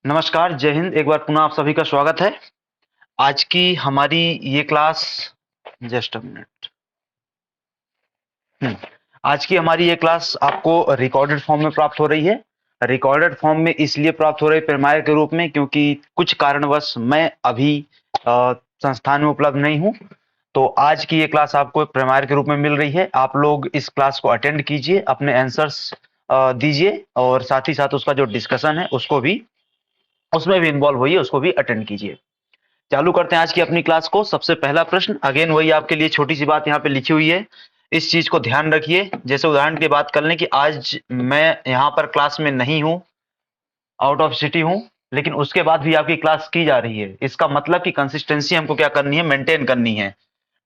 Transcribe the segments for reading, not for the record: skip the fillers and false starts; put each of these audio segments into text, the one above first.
नमस्कार, जय हिंद। एक बार पुनः आप सभी का स्वागत है। आज की हमारी ये क्लास जस्ट अ मिनट। आज की हमारी ये क्लास आपको रिकॉर्डेड फॉर्म में प्राप्त हो रही है। रिकॉर्डेड फॉर्म में इसलिए प्राप्त हो रही है प्रीमायर के रूप में क्योंकि कुछ कारणवश मैं अभी संस्थान में उपलब्ध नहीं हूँ। तो आज की ये क्लास आपको प्रीमायर के रूप में मिल रही है। आप लोग इस क्लास को अटेंड कीजिए, अपने आंसर्स दीजिए और साथ ही साथ उसका जो डिस्कशन है उसको भी उसमें भी इन्वॉल्व होइए, उसको भी अटेंड कीजिए। चालू करते हैं आज की अपनी क्लास को। सबसे पहला प्रश्न, अगेन वही आपके लिए छोटी सी बात यहाँ पे लिखी हुई है, इस चीज को ध्यान रखिए। जैसे उदाहरण की बात कर लें कि आज मैं यहाँ पर क्लास में नहीं हूँ, आउट ऑफ सिटी हूँ, लेकिन उसके बाद भी आपकी क्लास की जा रही है। इसका मतलब कि कंसिस्टेंसी हमको क्या करनी है, मेंटेन करनी है।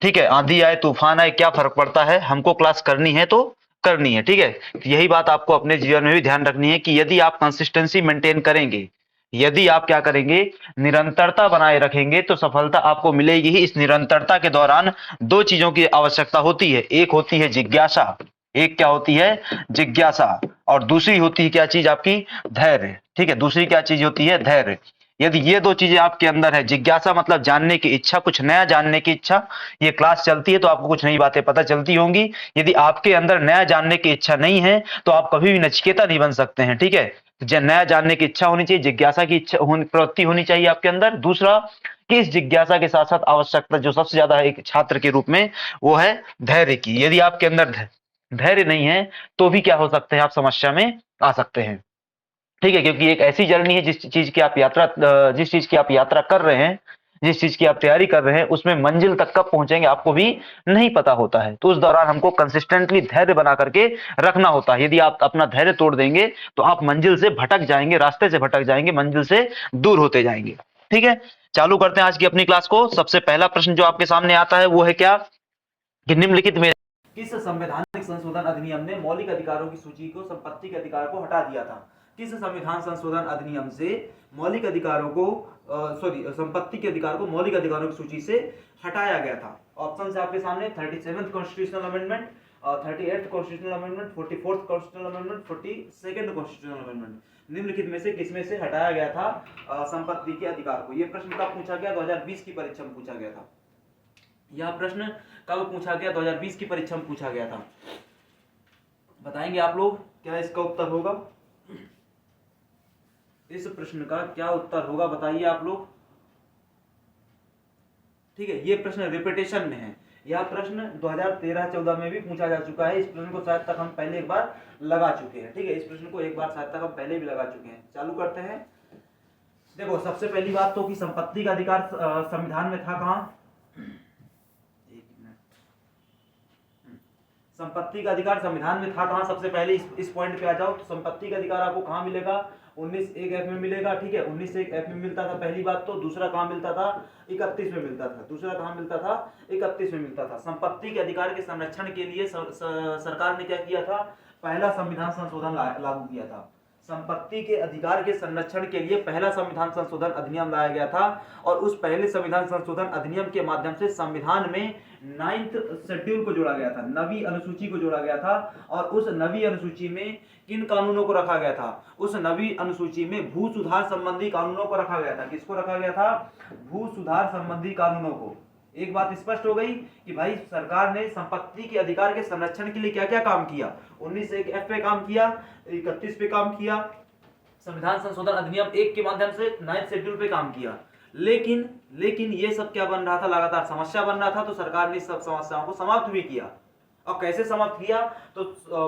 ठीक है, आंधी आए तूफान आए क्या फर्क पड़ता है, हमको क्लास करनी है तो करनी है। ठीक है, तो यही बात आपको अपने जीवन में भी ध्यान रखनी है कि यदि आप कंसिस्टेंसी मेंटेन करेंगे, यदि आप क्या करेंगे, निरंतरता बनाए रखेंगे, तो सफलता आपको मिलेगी ही। इस निरंतरता के दौरान दो चीजों की आवश्यकता होती है, एक होती है जिज्ञासा, एक क्या होती है, जिज्ञासा, और दूसरी होती है क्या चीज, आपकी धैर्य। ठीक है, दूसरी क्या चीज होती है, धैर्य। यदि ये दो चीजें आपके अंदर है, जिज्ञासा मतलब जानने की इच्छा, कुछ नया जानने की इच्छा, ये क्लास चलती है तो आपको कुछ नई बातें पता चलती होंगी। यदि आपके अंदर नया जानने की इच्छा नहीं है तो आप कभी भी नचिकेता नहीं बन सकते हैं। ठीक है, नया जानने की इच्छा होनी चाहिए, जिज्ञासा की इच्छा प्रवृत्ति होनी चाहिए आपके अंदर। दूसरा कि इस जिज्ञासा के साथ साथ आवश्यकता जो सबसे ज्यादा है एक छात्र के रूप में, वो है धैर्य की। यदि आपके अंदर धैर्य नहीं है तो भी क्या हो सकते हैं, आप समस्या में आ सकते हैं। ठीक है, क्योंकि एक ऐसी जर्नी है जिस चीज की आप यात्रा कर रहे हैं, जिस चीज की आप तैयारी कर रहे हैं, उसमें मंजिल तक कब पहुंचेंगे आपको भी नहीं पता होता है। तो उस दौरान हमको कंसिस्टेंटली धैर्य बना करके रखना होता है। यदि आप अपना धैर्य तोड़ देंगे तो आप मंजिल से भटक जाएंगे, रास्ते से भटक जाएंगे, मंजिल से दूर होते जाएंगे। ठीक है, चालू करते हैं आज की अपनी क्लास को। सबसे पहला प्रश्न जो आपके सामने आता है वो है क्या, कि निम्नलिखित में किस संवैधानिक संशोधन अधिनियम ने मौलिक अधिकारों की सूची को संपत्ति के अधिकार को हटा दिया था। किस संविधान संशोधन अधिनियम से मौलिक अधिकारों को संपत्ति के अधिकार को मौलिक अधिकारों की सूची से हटाया गया था। ऑप्शन है आपके सामने, 37th constitutional amendment, 38th constitutional amendment, 44th constitutional amendment, 42nd constitutional amendment. निम्नलिखित में से किसमें से हटाया गया था संपत्ति के अधिकार को। यह प्रश्न कब पूछा गया, 2020 की परीक्षा में पूछा गया था। यह प्रश्न कब पूछा गया, 2020 की परीक्षा में पूछा गया था। बताएंगे आप लोग क्या इसका उत्तर होगा, इस प्रश्न का क्या उत्तर होगा, बताइए आप लोग। ठीक है, ये प्रश्न रिपीटेशन में है। यह प्रश्न 2013-14 में भी पूछा जा चुका है। इस प्रश्न को शायद तक हम पहले एक बार लगा चुके हैं। ठीक है, इस प्रश्न को एक बार शायद तक हम पहले भी लगा चुके हैं। चालू करते हैं। देखो, सबसे पहली बात तो कि संपत्ति का अधिकार संविधान में था कहां, संपत्ति का अधिकार संविधान में था कहां, सबसे पहले इस पॉइंट पे आ जाओ। तो संपत्ति का अधिकार आपको कहां मिलेगा, 19(1)(f) में मिलेगा। ठीक है, 19(1)(f) में मिलता था पहली बात तो। दूसरा कहां मिलता था, 31 में मिलता था। दूसरा कहां मिलता था, 31 में मिलता था। संपत्ति के अधिकार के संरक्षण के लिए सरकार ने क्या किया था, पहला संविधान संशोधन लागू किया था। संपत्ति के अधिकार के संरक्षण के लिए पहला संविधान संशोधन अधिनियम लाया गया था। और उस पहले संविधान संशोधन अधिनियम के माध्यम से संविधान में 9th शेड्यूल को जोड़ा गया था, 9वीं अनुसूची को जोड़ा गया था। और उस 9वीं अनुसूची में किन कानूनों को रखा गया था, उस 9वीं अनुसूची में भू सुधार संबंधी कानूनों को रखा गया था। किसको रखा गया था, भू सुधार संबंधी कानूनों को। एक बात स्पष्ट हो गई कि भाई सरकार ने संपत्ति के अधिकार के संरक्षण के लिए क्या क्या काम किया। 19(1)(f) पे काम किया, 31 पे काम किया, संविधान संशोधन अधिनियम 1 के माध्यम से 9th शेड्यूल पे काम किया। लेकिन ये सब क्या बन रहा था, लगातार समस्या बन रहा था। तो सरकार ने सब समस्याओं को समाप्त भी किया। और कैसे समाप्त किया, तो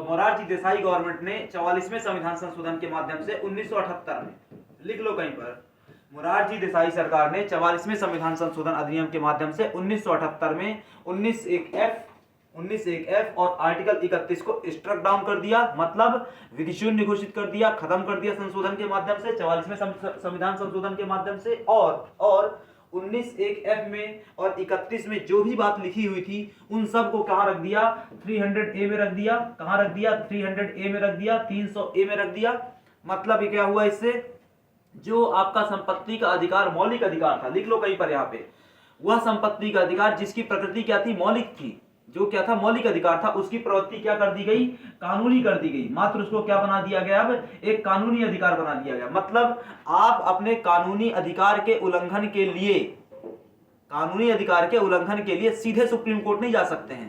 मोरारजी देसाई गवर्नमेंट ने 44वें संविधान संशोधन के माध्यम से 1978 में, लिख लो कहीं पर, मोरारजी देसाई सरकार ने 44वें संविधान संशोधन अधिनियम के माध्यम से 1978 में 19(1)(f) और आर्टिकल 31 को स्ट्रक डाउन कर दिया, मतलब विधि शून्य घोषित कर दिया, खत्म कर दिया संशोधन के माध्यम से, 44वें संविधान संशोधन के माध्यम से। और 19(1)(f) में और 31 में जो भी बात लिखी हुई थी उन सब को कहां रख दिया, 300A में रख दिया। कहां रख दिया, 300A में रख दिया, 300A में रख दिया। मतलब ये क्या हुआ, इससे जो आपका संपत्ति का अधिकार मौलिक अधिकार था, लिख लो कहीं पर यहाँ पे, वह संपत्ति का अधिकार जिसकी प्रकृति क्या थी, मौलिक थी, जो क्या था मौलिक अधिकार था उसकी प्रवृत्ति क्या कर दी गई, कानूनी कर दी गई। मात्र उसको क्या बना दिया गया, अब एक कानूनी अधिकार बना दिया गया। मतलब आप अपने कानूनी अधिकार के उल्लंघन के लिए, कानूनी अधिकार के उल्लंघन के लिए सीधे सुप्रीम कोर्ट नहीं जा सकते हैं।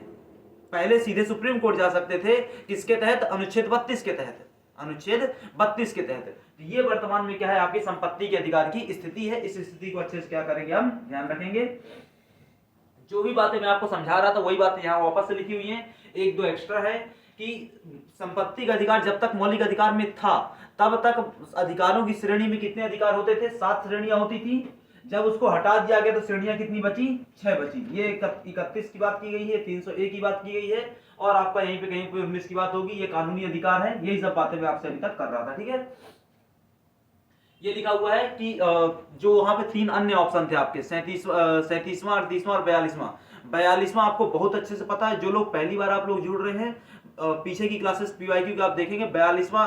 पहले सीधे सुप्रीम कोर्ट जा सकते थे, किसके तहत, अनुच्छेद 32 के तहत, अनुच्छेद 32 के तहत। तो ये वर्तमान में क्या है, आपकी संपत्ति के अधिकार की स्थिति है। इस स्थिति को अच्छे से क्या करेंगे, हम ध्यान रखेंगे। जो भी बातें मैं आपको समझा रहा था वही बातें यहाँ वापस से लिखी हुई हैं। एक दो एक्स्ट्रा है कि संपत्ति का अधिकार जब तक मौलिक अधिकार में था तब तक अधिकारों की श्रेणी में कितने अधिकार होते थे, 7 श्रेणियां होती थी। जब उसको हटा दिया गया तो श्रेणियां कितनी बची, 6 बची। ये 31 की बात की गई है, 301 की बात की गई है, और आपका यहीं पे कहीं पे 19 की बात होगी। ये कानूनी अधिकार है। यही सब बातें मैं आपसे अभी तक कर रहा था, ठीक है। ये लिखा हुआ है कि जो वहां पे 3 अन्य ऑप्शन थे आपके, 37वां, 38वां और 42वां। 42वां आपको बहुत अच्छे से पता है। जो लोग पहली बार आप लोग जुड़ रहे हैं, पीछे की क्लासेस PYQ की आप देखेंगे, 42वां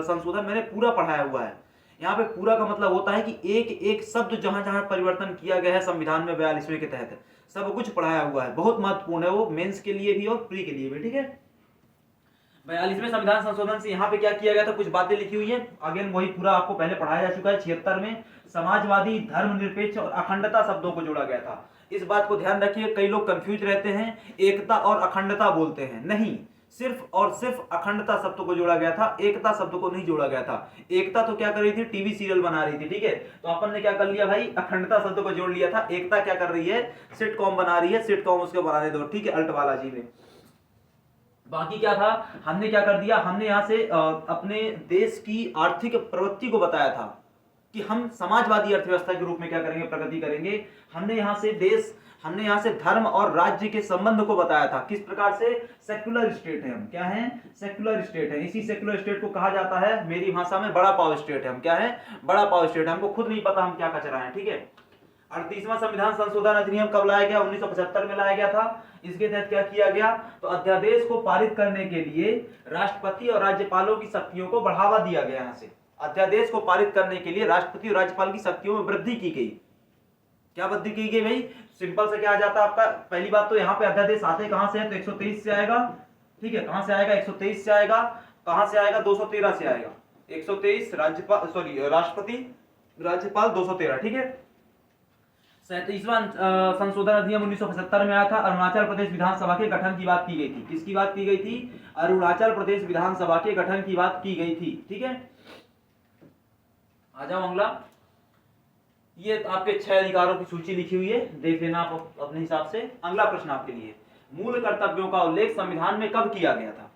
संशोधन मैंने पूरा पढ़ाया हुआ है। यहाँ पे पूरा का मतलब होता है कि एक एक शब्द जहां जहां परिवर्तन किया गया है संविधान में 42वें के तहत, सब कुछ पढ़ाया हुआ है। बहुत महत्वपूर्ण है वो, मेंस के लिए भी और प्री के लिए भी, ठीक है। 42वें संविधान संशोधन से यहाँ पे क्या किया गया था, कुछ बातें लिखी हुई है। अगेन वही पूरा आपको पहले पढ़ाया जा चुका है। 76 में समाजवादी, धर्मनिरपेक्ष और अखंडता शब्दों को जोड़ा गया था। इस बात को ध्यान रखिए, कई लोग कंफ्यूज रहते हैं, एकता और अखंडता बोलते हैं। नहीं, सिर्फ और सिर्फ अखंडता शब्द को जोड़ा गया था, एकता शब्द को नहीं जोड़ा गया था। एकता तो क्या कर रही थी, टीवी सीरियल बना रही थी, ठीक है। तो अपन ने क्या कर लिया भाई, अखंडता शब्द को जोड़ लिया था। एकता क्या कर रही है, सिटकॉम बना रही है, सिटकॉम उसको बनाने दो, ठीक है, अल्ट वाला जी में। बाकी क्या था, हमने क्या कर दिया, हमने यहां से अपने देश की आर्थिक प्रवृत्ति को बताया था कि हम समाजवादी अर्थव्यवस्था के रूप में क्या करेंगे, प्रगति करेंगे। हमने यहाँ से धर्म और राज्य के संबंध को बताया था। किस प्रकार से, सेक्युलर स्टेट है हम, क्या है, सेक्युलर स्टेट है। इसी सेक्युलर स्टेट को कहा जाता है मेरी भाषा में बड़ा पाव स्टेट है। हम क्या है, बड़ा पाव स्टेट है। हमको खुद नहीं पता हम क्या कचरा है, ठीक है। 38वां संविधान संशोधन अधिनियम कब लाया गया, 1975 में लाया गया था। इसके तहत क्या किया गया, तो अध्यादेश को पारित करने के लिए राष्ट्रपति और राज्यपालों की शक्तियों को बढ़ावा दिया गया। यहाँ से अध्यादेश को पारित करने के लिए राष्ट्रपति और राज्यपाल की शक्तियों में वृद्धि की गई। क्या वृद्धि की गई भाई, सिंपल से क्या आ जाता है आपका, पहली बात तो यहाँ पे अध्यादेश आते कहां से है, तो 123 से आएगा, ठीक है। कहां से आएगा, 123 से आएगा। कहां से आएगा, 213 से आएगा। 123 राज्यपाल, सॉरी राष्ट्रपति, राज्यपाल 213, ठीक है। 37वां संशोधन अधिनियम 1975 में आया था। अरुणाचल प्रदेश विधानसभा के गठन की बात की गई थी। किसकी बात की गई थी, अरुणाचल प्रदेश विधानसभा के गठन की बात की गई थी, ठीक है। आ जाओ अगला। ये आपके 6 अधिकारों की सूची लिखी हुई है, देख लेना आप अपने हिसाब से। अगला प्रश्न आपके लिए, मूल कर्तव्यों का उल्लेख संविधान में कब किया गया था।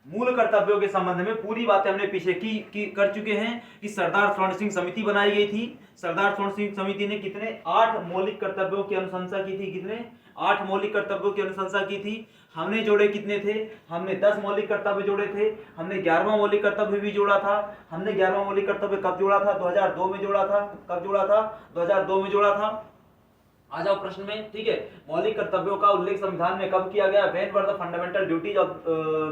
मूल कर्तव्यों के संबंध में पूरी बातें हमने पीछे की कर चुके हैं कि सरदार स्वर्ण सिंह समिति बनाई गई थी। सरदार स्वर्ण सिंह समिति ने कितने, 8 मौलिक कर्तव्यों की अनुशंसा की थी। कितने, 8 मौलिक कर्तव्यों की अनुशंसा की थी। हमने जोड़े कितने थे, हमने 10 मौलिक कर्तव्य जोड़े थे। हमने 11वां मौलिक कर्तव्य भी जोड़ा था। हमने 11वां मौलिक कर्तव्य कब जोड़ा था, 2002 में जोड़ा था। कब जोड़ा था, 2002 में जोड़ा था। आ जाओ प्रश्न में, ठीक है। मौलिक कर्तव्यों का उल्लेख संविधान में कब किया गया, when were the fundamental duties of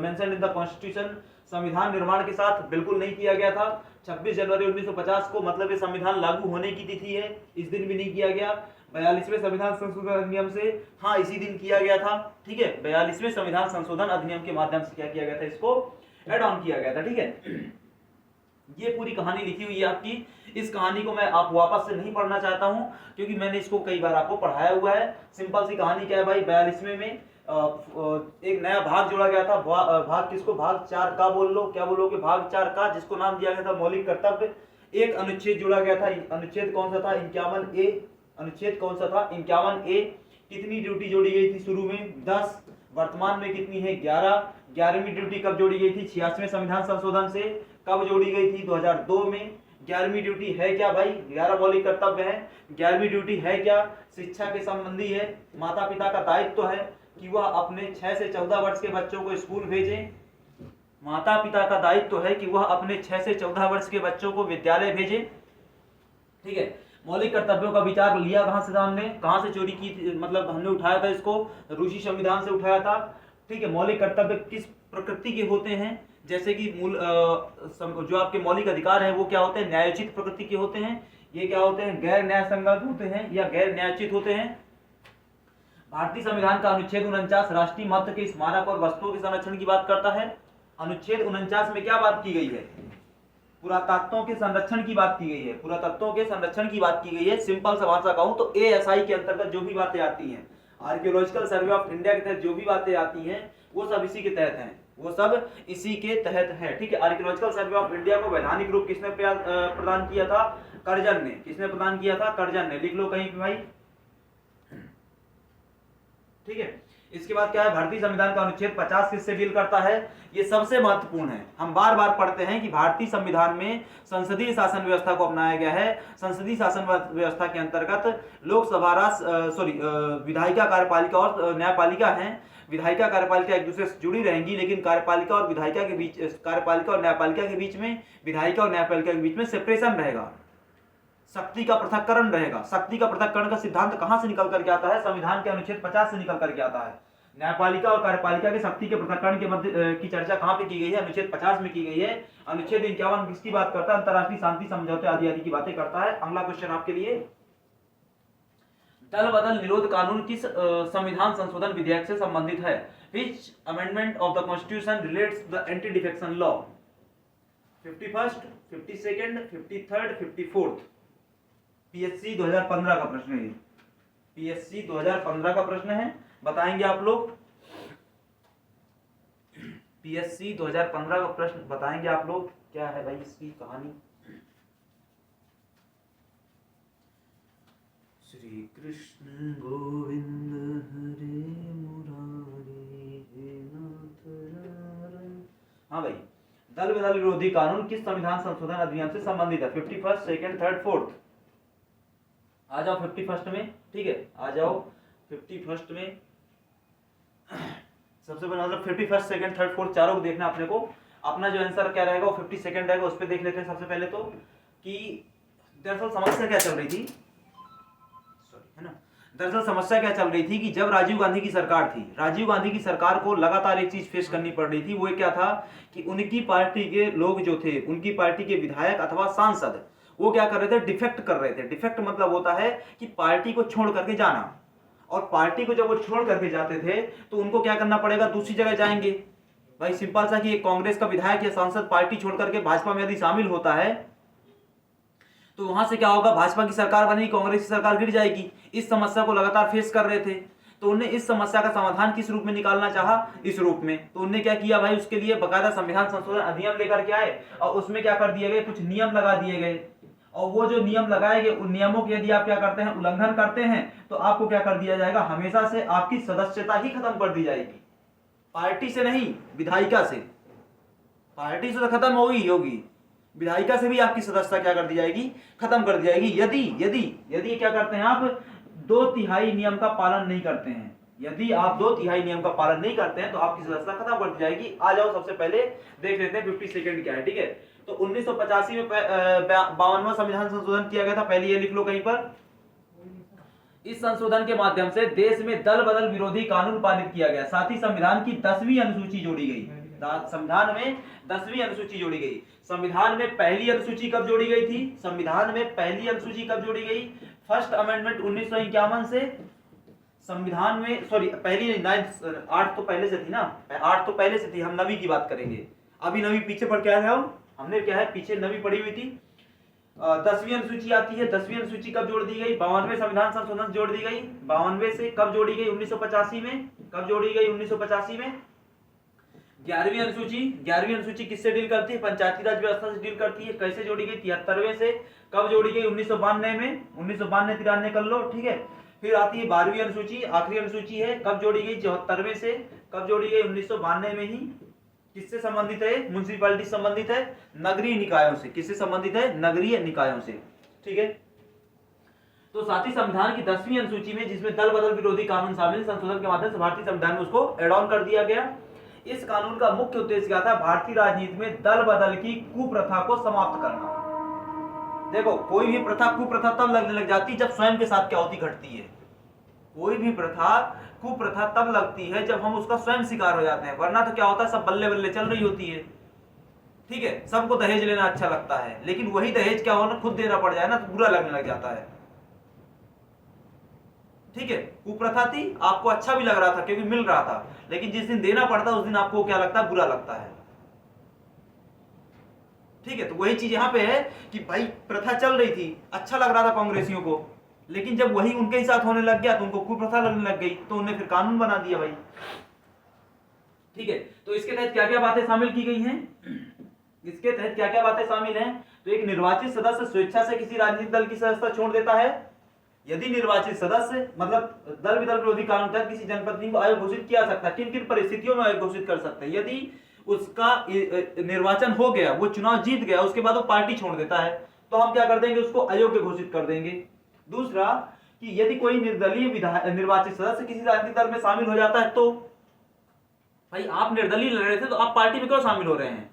mentioned in the constitution. संविधान निर्माण के साथ बिल्कुल नहीं किया गया था। 26 जनवरी 1950 को, मतलब ये संविधान लागू होने की तिथि है, इस दिन भी नहीं किया गया। 42वें संविधान संशोधन अधिनियम से, हाँ इसी दिन किया गया था, ठीक है। 42वें संविधान संशोधन अधिनियम के माध्यम से क्या किया गया था, इसको एड ऑन किया गया था, ठीक है। ये पूरी कहानी लिखी हुई है आपकी। इस कहानी को मैं आप वापस से नहीं पढ़ना चाहता हूं क्योंकि मैंने इसको कई बार आपको पढ़ाया हुआ है। सिंपल सी कहानी क्या है भाई, 42वें में एक नया भाग जोड़ा गया था। भाग किसको, भाग 4 का बोल लो, क्या बोलोगे, भाग 4 का, जिसको नाम दिया गया था मौलिक कर्तव्य। एक अनुच्छेद जोड़ा गया था। अनुच्छेद कौन सा था, 51A। अनुच्छेद कौन सा था, 51A। कितनी ड्यूटी जोड़ी गई थी शुरू में, 10। वर्तमान में कितनी है, 11। 11वीं ड्यूटी कब जोड़ी गई थी, 86वें संविधान संशोधन से। कब जोड़ी गई थी, 2002 में। 11वीं ड्यूटी है क्या भाई, 11 मौलिक कर्तव्य है। 11वीं ड्यूटी है क्या, शिक्षा के संबंधी है। माता पिता का दायित्व है कि वह अपने 6 से 14 वर्ष के बच्चों को स्कूल भेजें। माता पिता का दायित्व है कि वह अपने 6 से 14 वर्ष के बच्चों को विद्यालय भेजें, ठीक है। मौलिक कर्तव्यों का विचार लिया कहां से था हमने, कहां से चोरी की थी, मतलब हमने उठाया था इसको, रूसी संविधान से उठाया था, ठीक है। मौलिक कर्तव्य किस प्रकृति के होते हैं, जैसे कि जो आपके मौलिक अधिकार है वो क्या होते हैं, न्यायोचित प्रकृति के होते हैं। ये क्या होते हैं, गैर न्याय संगत होते हैं या गैर न्यायोचित होते हैं। भारतीय संविधान का अनुच्छेद 49 राष्ट्रीय महत्व के स्मारक और वस्तुओं के संरक्षण की बात करता है। अनुच्छेद 49 में क्या बात की गई है? पुरातत्वों के संरक्षण की बात की गई है। पुरातत्वों के संरक्षण की बात की गई है। सिंपल सा भाषा कहूं तो ASI के अंतर्गत जो भी बातें आती हैं, आर्कियोलॉजिकल सर्वे ऑफ इंडिया के तहत जो भी बातें आती हैं, वो सब इसी के तहत हैं, वो सब इसी के तहत है। ठीक है, आर्कियोलॉजिकल सर्वे ऑफ इंडिया को वैधानिक रूप किसने प्रदान किया था? कर्जन ने। किसने प्रदान किया था? कर्जन ने। लिख लो कहीं पे भाई। ठीक है, इसके बाद क्या है? भारतीय संविधान का अनुच्छेद 50 किससे डील करता है? ये सबसे महत्वपूर्ण है। हम बार बार पढ़ते हैं कि भारतीय संविधान में संसदीय शासन व्यवस्था को अपनाया गया है। संसदीय शासन व्यवस्था के अंतर्गत लोकसभा, विधायिका, कार्यपालिका और न्यायपालिका हैं। विधायिका, कार्यपालिका एक दूसरे से जुड़ी रहेंगी, लेकिन कार्यपालिका और विधायिका के बीच, कार्यपालिका और न्यायपालिका के बीच में, विधायिका और न्यायपालिका के बीच में सेपरेशन रहेगा, शक्ति का पृथक्करण रहेगा। शक्ति का पृथक्करण का सिद्धांत कहां से निकल करके आता है? संविधान के अनुच्छेद 50 से निकल करके आता है। न्यायपालिका और कार्यपालिका के शक्ति के पृथक्करण के मध्य की चर्चा कहां पे की गई है? अनुच्छेद 50 में की गई है। अनुच्छेद 51 किसकी बात करता है? अंतरराष्ट्रीय शांति समझौते आदि आदि की बातें करता है। अगला क्वेश्चन आपके लिए, दल बदल निरोध कानून किस संविधान संशोधन विधेयक से संबंधित है? Which amendment of the constitution relates to the anti defection law? 51st, 52nd, 53rd, 54th। PSC 2015 का प्रश्न है। PSC 2015 का प्रश्न है, बताएंगे आप लोग। PSC 2015 का प्रश्न बताएंगे आप लोग, क्या है भाई इसकी कहानी? श्री कृष्ण गोविंद हरे मुरारी हे नाथ नारायण। हाँ भाई, दल बदल विरोधी कानून किस संविधान संशोधन अधिनियम से संबंधित है? 51st, 2nd, 3rd, 4th। आ जाओ 51st में। ठीक है, आ जाओ 51st में। सबसे पहले मतलब 51st, 2nd, 3rd, 4th चारों को देखना अपने को। अपना जो आंसर क्या रहेगा वो 52nd रहेगा, उस पर देख लेते हैं सबसे पहले तो कि दरअसल समस्या क्या चल रही थी, है ना। दरअसल समस्या क्या चल रही थी कि जब राजीव गांधी की सरकार थी, राजीव गांधी की सरकार को लगातार एक चीज फेस करनी पड़ रही थी। वो क्या था कि उनकी पार्टी के लोग जो थे, उनकी पार्टी के विधायक अथवा सांसद, वो क्या कर रहे थे? डिफेक्ट कर रहे थे। डिफेक्ट मतलब होता है कि पार्टी को छोड़ करके जाना, और पार्टी को जब वो छोड़ करके जाते थे तो उनको क्या करना पड़ेगा? दूसरी जगह जाएंगे। भाई सिंपल सा कि एक कांग्रेस का विधायक या सांसद पार्टी छोड़ करके भाजपा में यदि शामिल होता है तो वहां से क्या होगा? भाजपा की सरकार बनेगी, कांग्रेस की सरकार गिर जाएगी। इस समस्या को लगातार फेस कर रहे थे, तो उन्हें इस समस्या का समाधान किस रूप में निकालना चाहा? इस रूप में। तो उन्होंने क्या किया भाई? उसके लिए बकायदा संविधान संशोधन अधिनियम लेकर के आए, और उसमें क्या कर दिए गए? कुछ नियम लगा दिए गए, और वो जो नियम लगाए गए, उन नियमों के यदि आप क्या करते हैं? उल्लंघन करते हैं, तो आपको क्या कर दिया जाएगा? हमेशा से आपकी सदस्यता ही खत्म कर दी जाएगी। पार्टी से नहीं, विधायिका से। पार्टी से तो खत्म होगी, विधायिका से भी आपकी सदस्यता क्या कर दी जाएगी? खत्म कर दी जाएगी। यदि यदि यदि क्या करते हैं आप? 2/3 नियम का पालन नहीं करते हैं। यदि आप 2/3 नियम का पालन नहीं करते हैं तो आपकी सदस्यता खत्म कर दी जाएगी। आ जाओ सबसे पहले देख लेते हैं 52nd क्या है। ठीक है, तो 1985 में 52वां संविधान संशोधन किया गया था। पहले ये लिख लो कहीं पर। इस संशोधन के माध्यम से देश में दल बदल विरोधी कानून पारित किया गया। साथ ही संविधान की 10वीं अनुसूची जोड़ी गई। संविधान में 10वीं अनुसूची जोड़ी गई। संविधान में पहली अनुसूची कब जोड़ी गई थी? संविधान में पहली अनुसूची कब जोड़ी गई? फर्स्ट अमेंडमेंट 1951 से संविधान में, सॉरी पहली 8 तो पहले से थी ना, 8 तो पहले से थी। हम 9वीं की बात करेंगे। अभी 9वीं पीछे पढ़ के आए हैं हमने क्या है? पीछे 9वीं पढ़ी हुई थी। 10वीं अनुसूची आती है। 10वीं अनुसूची कब जोड़ दी गई? 52वें संविधान संशोधन जोड़ दी गई। 52वें से कब जोड़ी गई? 1985 में। कब जोड़ी गई? 1985 में। 11वीं अनुसूची किससे डील करती है? पंचायती राज व्यवस्था से डील करती है। कैसे जोड़ी गई? 73वें से। कब जोड़ी गई? 1992 में। 1992 93 कर लो। ठीक है, फिर आती है 12वीं अनुसूची, आखिरी अनुसूची है। कब जोड़ी गई? 74वें से। कब जोड़ी गई? 1992 में ही। किससे संबंधित है? म्युनिसिपैलिटी संबंधित है नगरीय निकायों से। किससे संबंधित है? नगरीय निकायों से। ठीक है, तो साथ ही संविधान की 10वीं अनुसूची में, जिसमें दल बदल विरोधी कानून शामिल, संशोधन के माध्यम से भारतीय संविधान में उसको एड ऑन कर दिया गया। इस कानून का मुख्य उद्देश्य क्या था? भारतीय राजनीति में दल बदल की कुप्रथा को समाप्त करना। देखो, कोई भी प्रथा कुप्रथा तब लगने लग जाती है जब स्वयं के साथ क्या होती घटती है। कोई भी प्रथा कुप्रथा तब लगती है जब हम उसका स्वयं शिकार हो जाते हैं, वरना तो क्या होता है? सब बल्ले बल्ले चल रही होती है। ठीक है, सबको दहेज लेना अच्छा लगता है, लेकिन वही दहेज क्या होना खुद देना पड़ जाए ना तो बुरा लगने लग जाता है। ठीक है, कुप्रथा थी, आपको अच्छा भी लग रहा था क्योंकि मिल रहा था, लेकिन जिस दिन देना पड़ता उस दिन आपको क्या लगता है, बुरा लगता है। ठीक है, तो वही चीज यहाँ पे है कि भाई प्रथा चल रही थी, अच्छा लग रहा था कांग्रेसियों को, लेकिन जब वही उनके ही साथ होने लग गया तो उनको कुप्रथा लगने लग गई, तो उन्हें फिर कानून बना दिया भाई। ठीक है, तो इसके तहत क्या क्या बातें शामिल की गई हैं, इसके तहत क्या क्या बातें शामिल हैं, तो एक निर्वाचित सदस्य स्वेच्छा से किसी राजनीतिक दल की सदस्यता छोड़ देता है यदि निर्वाचित सदस्य मतलब दल विदल विरोधी कानून तहत किसी जनप्रतिनिधि को आयोग घोषित किया सकता है, किन किन परिस्थितियों में आयोग घोषित कर सकते हैं, यदि उसका निर्वाचन हो गया, वो चुनाव जीत गया, उसके बाद वो पार्टी छोड़ देता है, तो हम क्या कर देंगे, उसको अयोग्य घोषित कर देंगे। दूसरा कि यदि कोई निर्दलीय निर्वाचित सदस्य किसी राजनीतिक दल में शामिल हो जाता है, तो भाई आप निर्दलीय लड़ रहे थे तो आप पार्टी में क्यों शामिल हो रहे हैं,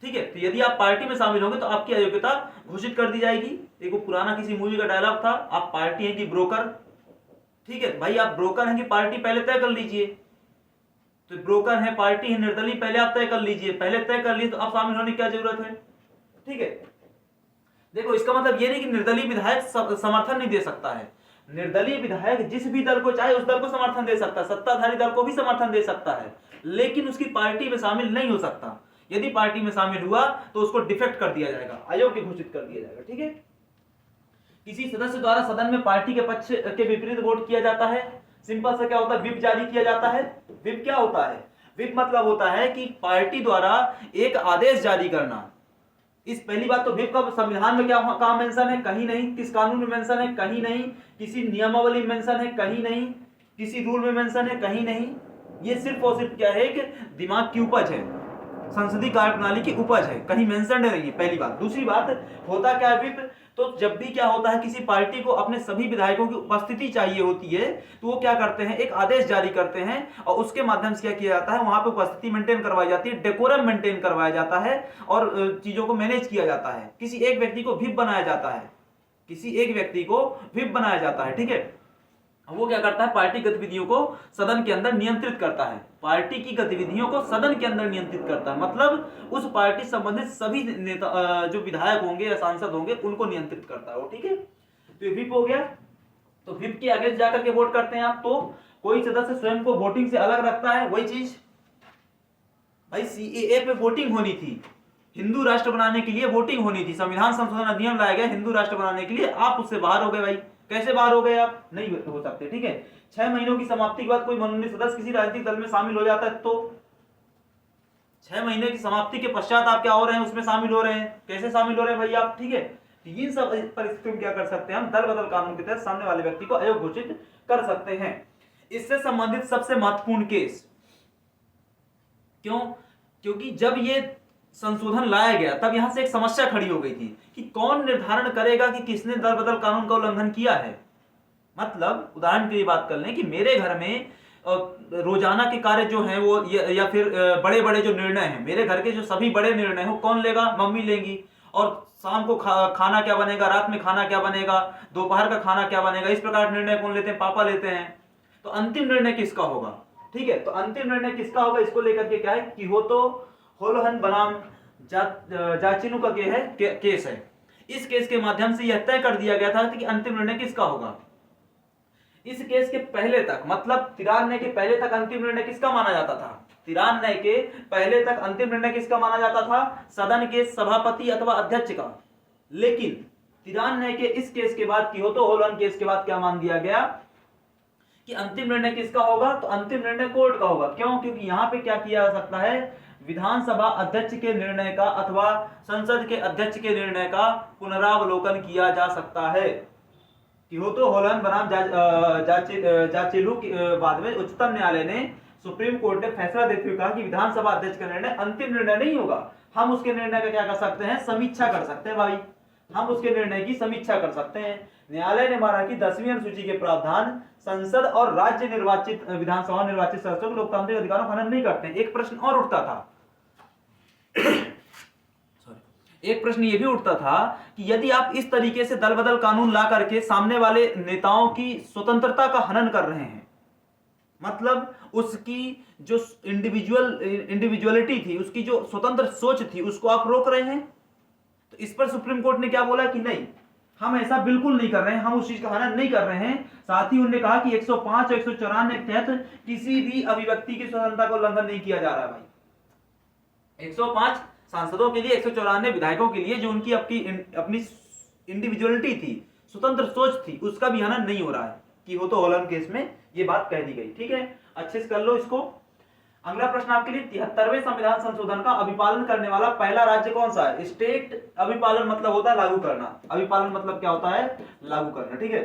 ठीक है, तो यदि आप पार्टी में शामिल होंगे तो आपकी अयोग्यता घोषित कर दी जाएगी। एक वो पुराना किसी मूवी का डायलॉग था, आप पार्टी हैं कि ब्रोकर, ठीक है भाई, आप ब्रोकर हैं कि पार्टी, पहले तय कर लीजिए, तो ब्रोकर है, पार्टी है, निर्दलीय, पहले आप तय कर लीजिए, पहले तय कर लिए तो अब शामिल होने की क्या जरूरत है। ठीक है, देखो इसका मतलब ये नहीं कि निर्दलीय विधायक समर्थन नहीं दे सकता है, निर्दलीय विधायक जिस भी दल को चाहे उस दल को समर्थन दे सकता है, सत्ताधारी दल को भी समर्थन दे सकता है, लेकिन उसकी पार्टी में शामिल नहीं हो सकता। यदि पार्टी में शामिल हुआ तो उसको डिफेक्ट कर दिया जाएगा, अयोग्य घोषित कर दिया जाएगा। ठीक है, किसी सदस्य द्वारा सदन में पार्टी के पक्ष के विपरीत वोट किया जाता है, सिंपल सा क्या होता है, व्हिप जारी किया जाता है। व्हिप क्या होता है, व्हिप मतलब होता है कि पार्टी द्वारा एक आदेश जारी करना। इस पहली बात तो व्हिप का संविधान में क्या कहां मेंशन है, कहीं नहीं, किस कानून में मेंशन है, कहीं नहीं, किसी नियमावली में मेंशन है, कहीं नहीं, किसी रूल में मेंशन है, कहीं नहीं, ये सिर्फ और सिर्फ क्या है कि दिमाग की उपज है, संसदीय कार्यप्रणाली की उपज है, कहीं मेंशन नहीं है, पहली बात। दूसरी बात, होता क्या है व्हिप, तो जब भी क्या होता है, किसी पार्टी को अपने सभी विधायकों की उपस्थिति चाहिए होती है, तो वो क्या करते हैं, एक आदेश जारी करते हैं और उसके माध्यम से क्या किया जाता है, वहां पे उपस्थिति मेंटेन करवाई जाती है, डेकोरम मेंटेन करवाया जाता है और चीजों को मैनेज किया जाता है। किसी एक व्यक्ति को व्हिप बनाया जाता है, किसी एक व्यक्ति को व्हिप बनाया जाता है। ठीक है, वो क्या करता है, पार्टी गतिविधियों को सदन के अंदर नियंत्रित करता है, पार्टी की गतिविधियों को सदन के अंदर नियंत्रित करता है, मतलब उस पार्टी संबंधित सभी नेता जो विधायक होंगे या सांसद होंगे उनको नियंत्रित करता है वो। ठीक है, तो ये व्हिप हो गया। तो व्हिप के अगेंस्ट जाकर के वोट करते हैं आप, तो कोई सदस्य स्वयं को वोटिंग से अलग रखता है। वही चीज भाई, सीएए पे वोटिंग होनी थी, हिंदू राष्ट्र बनाने के लिए वोटिंग होनी थी, संविधान संशोधन अधिनियम लाया गया हिंदू राष्ट्र बनाने के लिए, आप उससे बाहर हो गए भाई। कैसे बाहर हो गए आप, नहीं हो सकते। ठीक है, 6 महीनों की समाप्ति के बाद कोई मनोनीत सदस्य किसी राजनीतिक दल में शामिल हो जाता है, तो 6 महीने की समाप्ति के पश्चात आप क्या हो रहे हैं, उसमें शामिल हो रहे हैं। कैसे शामिल हो रहे हैं भाई आप, ठीक है, इन सब परिस्थितियों में क्या कर सकते हैं हम, दल बदल कानून के तहत सामने वाले व्यक्ति को अयोग्य घोषित कर सकते हैं। इससे संबंधित सबसे महत्वपूर्ण केस, क्यों, क्योंकि जब ये संशोधन लाया गया तब यहां से एक समस्या खड़ी हो गई थी कि कौन निर्धारण करेगा कि किसने दल बदल कानून का उल्लंघन किया है। मतलब उदाहरण के लिए बात कर लें कि मेरे घर में रोजाना के कार्य जो हैं वो या फिर बड़े बड़े जो निर्णय हैं, मेरे घर के जो सभी बड़े निर्णय हो कौन लेगा, मम्मी लेंगी, और शाम को खाना क्या बनेगा, रात में खाना क्या बनेगा, दोपहर का खाना क्या बनेगा, इस प्रकार निर्णय कौन लेते हैं, पापा लेते हैं। तो अंतिम निर्णय किसका होगा, ठीक है, तो अंतिम निर्णय किसका होगा, इसको लेकर के क्या है कि हो तो होलोहन बनाम जाचिनु का केस है। इस केस के माध्यम से यह तय कर दिया गया था कि अंतिम निर्णय किसका होगा। इस केस के पहले तक, मतलब 93 के पहले तक अंतिम निर्णय किसका माना जाता था, 93 के पहले तक अंतिम निर्णय किसका माना जाता था, सदन के सभापति अथवा अध्यक्ष का। लेकिन 93 के इस केस के बाद की हो तो होलोहन केस के बाद क्या मान दिया गया कि अंतिम निर्णय किसका होगा, तो अंतिम निर्णय कोर्ट का होगा। क्यों, क्योंकि यहां पे क्या किया जा सकता है, विधानसभा अध्यक्ष के निर्णय का अथवा संसद के अध्यक्ष के निर्णय का पुनरावलोकन किया जा सकता है। कियोतो होलोहन बनाम जाचेलू बाद में उच्चतम न्यायालय ने, सुप्रीम कोर्ट ने फैसला देते हुए कहा कि विधानसभा अध्यक्ष का निर्णय अंतिम निर्णय नहीं होगा, हम उसके निर्णय का क्या कर सकते हैं, समीक्षा कर सकते हैं भाई, हम उसके निर्णय की समीक्षा कर सकते हैं। न्यायालय ने माना कि 10वीं अनुसूची के प्रावधान संसद और राज्य निर्वाचित विधानसभा निर्वाचित सदस्यों के लोकतांत्रिक अधिकारों का हनन नहीं करते। एक प्रश्न और उठता था एक प्रश्न यह भी उठता था कि यदि आप इस तरीके से दल बदल कानून ला करके सामने वाले नेताओं की स्वतंत्रता का हनन कर रहे हैं, मतलब उसकी जो इंडिविजुअलिटी थी, उसकी जो स्वतंत्र सोच थी, उसको आप रोक रहे हैं, तो इस पर सुप्रीम कोर्ट ने क्या बोला कि नहीं, हम ऐसा बिल्कुल नहीं कर रहे हैं, हम उस चीज का हनन नहीं कर रहे हैं। साथ ही उन्होंने कहा कि 105 और 194 के तहत किसी भी अभिव्यक्ति की स्वतंत्रता का उल्लंघन नहीं किया जा रहा है भाई। 105 सांसदों के लिए, 194 विधायकों के लिए, जो उनकी अपनी इंडिविजुअलिटी थी, स्वतंत्र सोच थी, उसका भी हनन नहीं हो रहा है कि वो तो हॉलन केस में ये बात कह दी गई। ठीक है, अच्छे से कर लो इसको। अगला प्रश्न आपके लिए, 73वें संविधान संशोधन का अभिपालन करने वाला पहला राज्य कौन सा है? स्टेट अभिपालन मतलब होता है लागू करना, अभिपालन मतलब क्या होता है? लागू करना। ठीक है,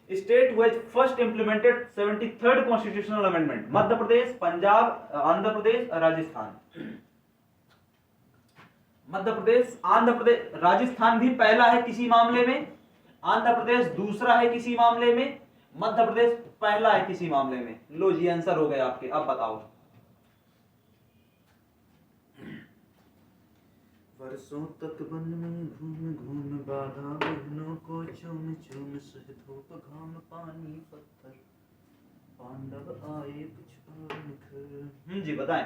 state which first implemented 73rd constitutional amendment, Madhya Pradesh, Punjab, Andhra Pradesh, Rajasthan. Madhya Pradesh, Andhra Pradesh, Rajasthan भी पहला है किसी मामले में, आंध्र प्रदेश दूसरा है किसी मामले में, मध्य प्रदेश पहला है किसी मामले में। लो जी, आंसर हो गए आपके। अब बताओ। वर्षों तक वन में घूम घूम बाधा बहनों को चूम चूम सह धूप घाम पानी पत्थर, पांडव आए कुछ और निखर। जी बताएं,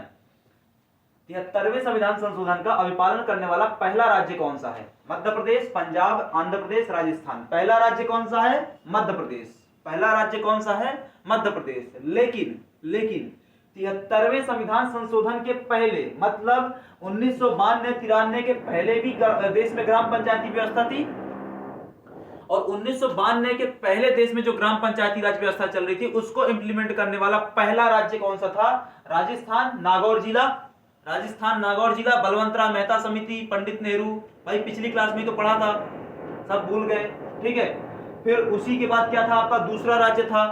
73वें संविधान संशोधन का अभिपालन करने वाला पहला राज्य कौन सा है? मध्य प्रदेश, पंजाब, आंध्र प्रदेश, राजस्थान। पहला राज्य कौन सा है? मध्य प्रदेश। पहला राज्य कौन सा है? मध्य प्रदेश। लेकिन 73वें संविधान संशोधन के पहले, मतलब 1992-93 के पहले भी देश में ग्राम पंचायती व्यवस्था थी, और 1992 के पहले देश में जो ग्राम पंचायती राज व्यवस्था चल रही थी, उसको इंप्लीमेंट करने वाला पहला राज्य कौन सा था? राजस्थान, नागौर जिला। राजस्थान, नागौर जिला, बलवंतराव मेहता समिति, पंडित नेहरू। भाई पिछली क्लास में तो पढ़ा था, सब भूल गए। ठीक है, फिर उसी के बाद क्या था आपका? दूसरा राज्य था,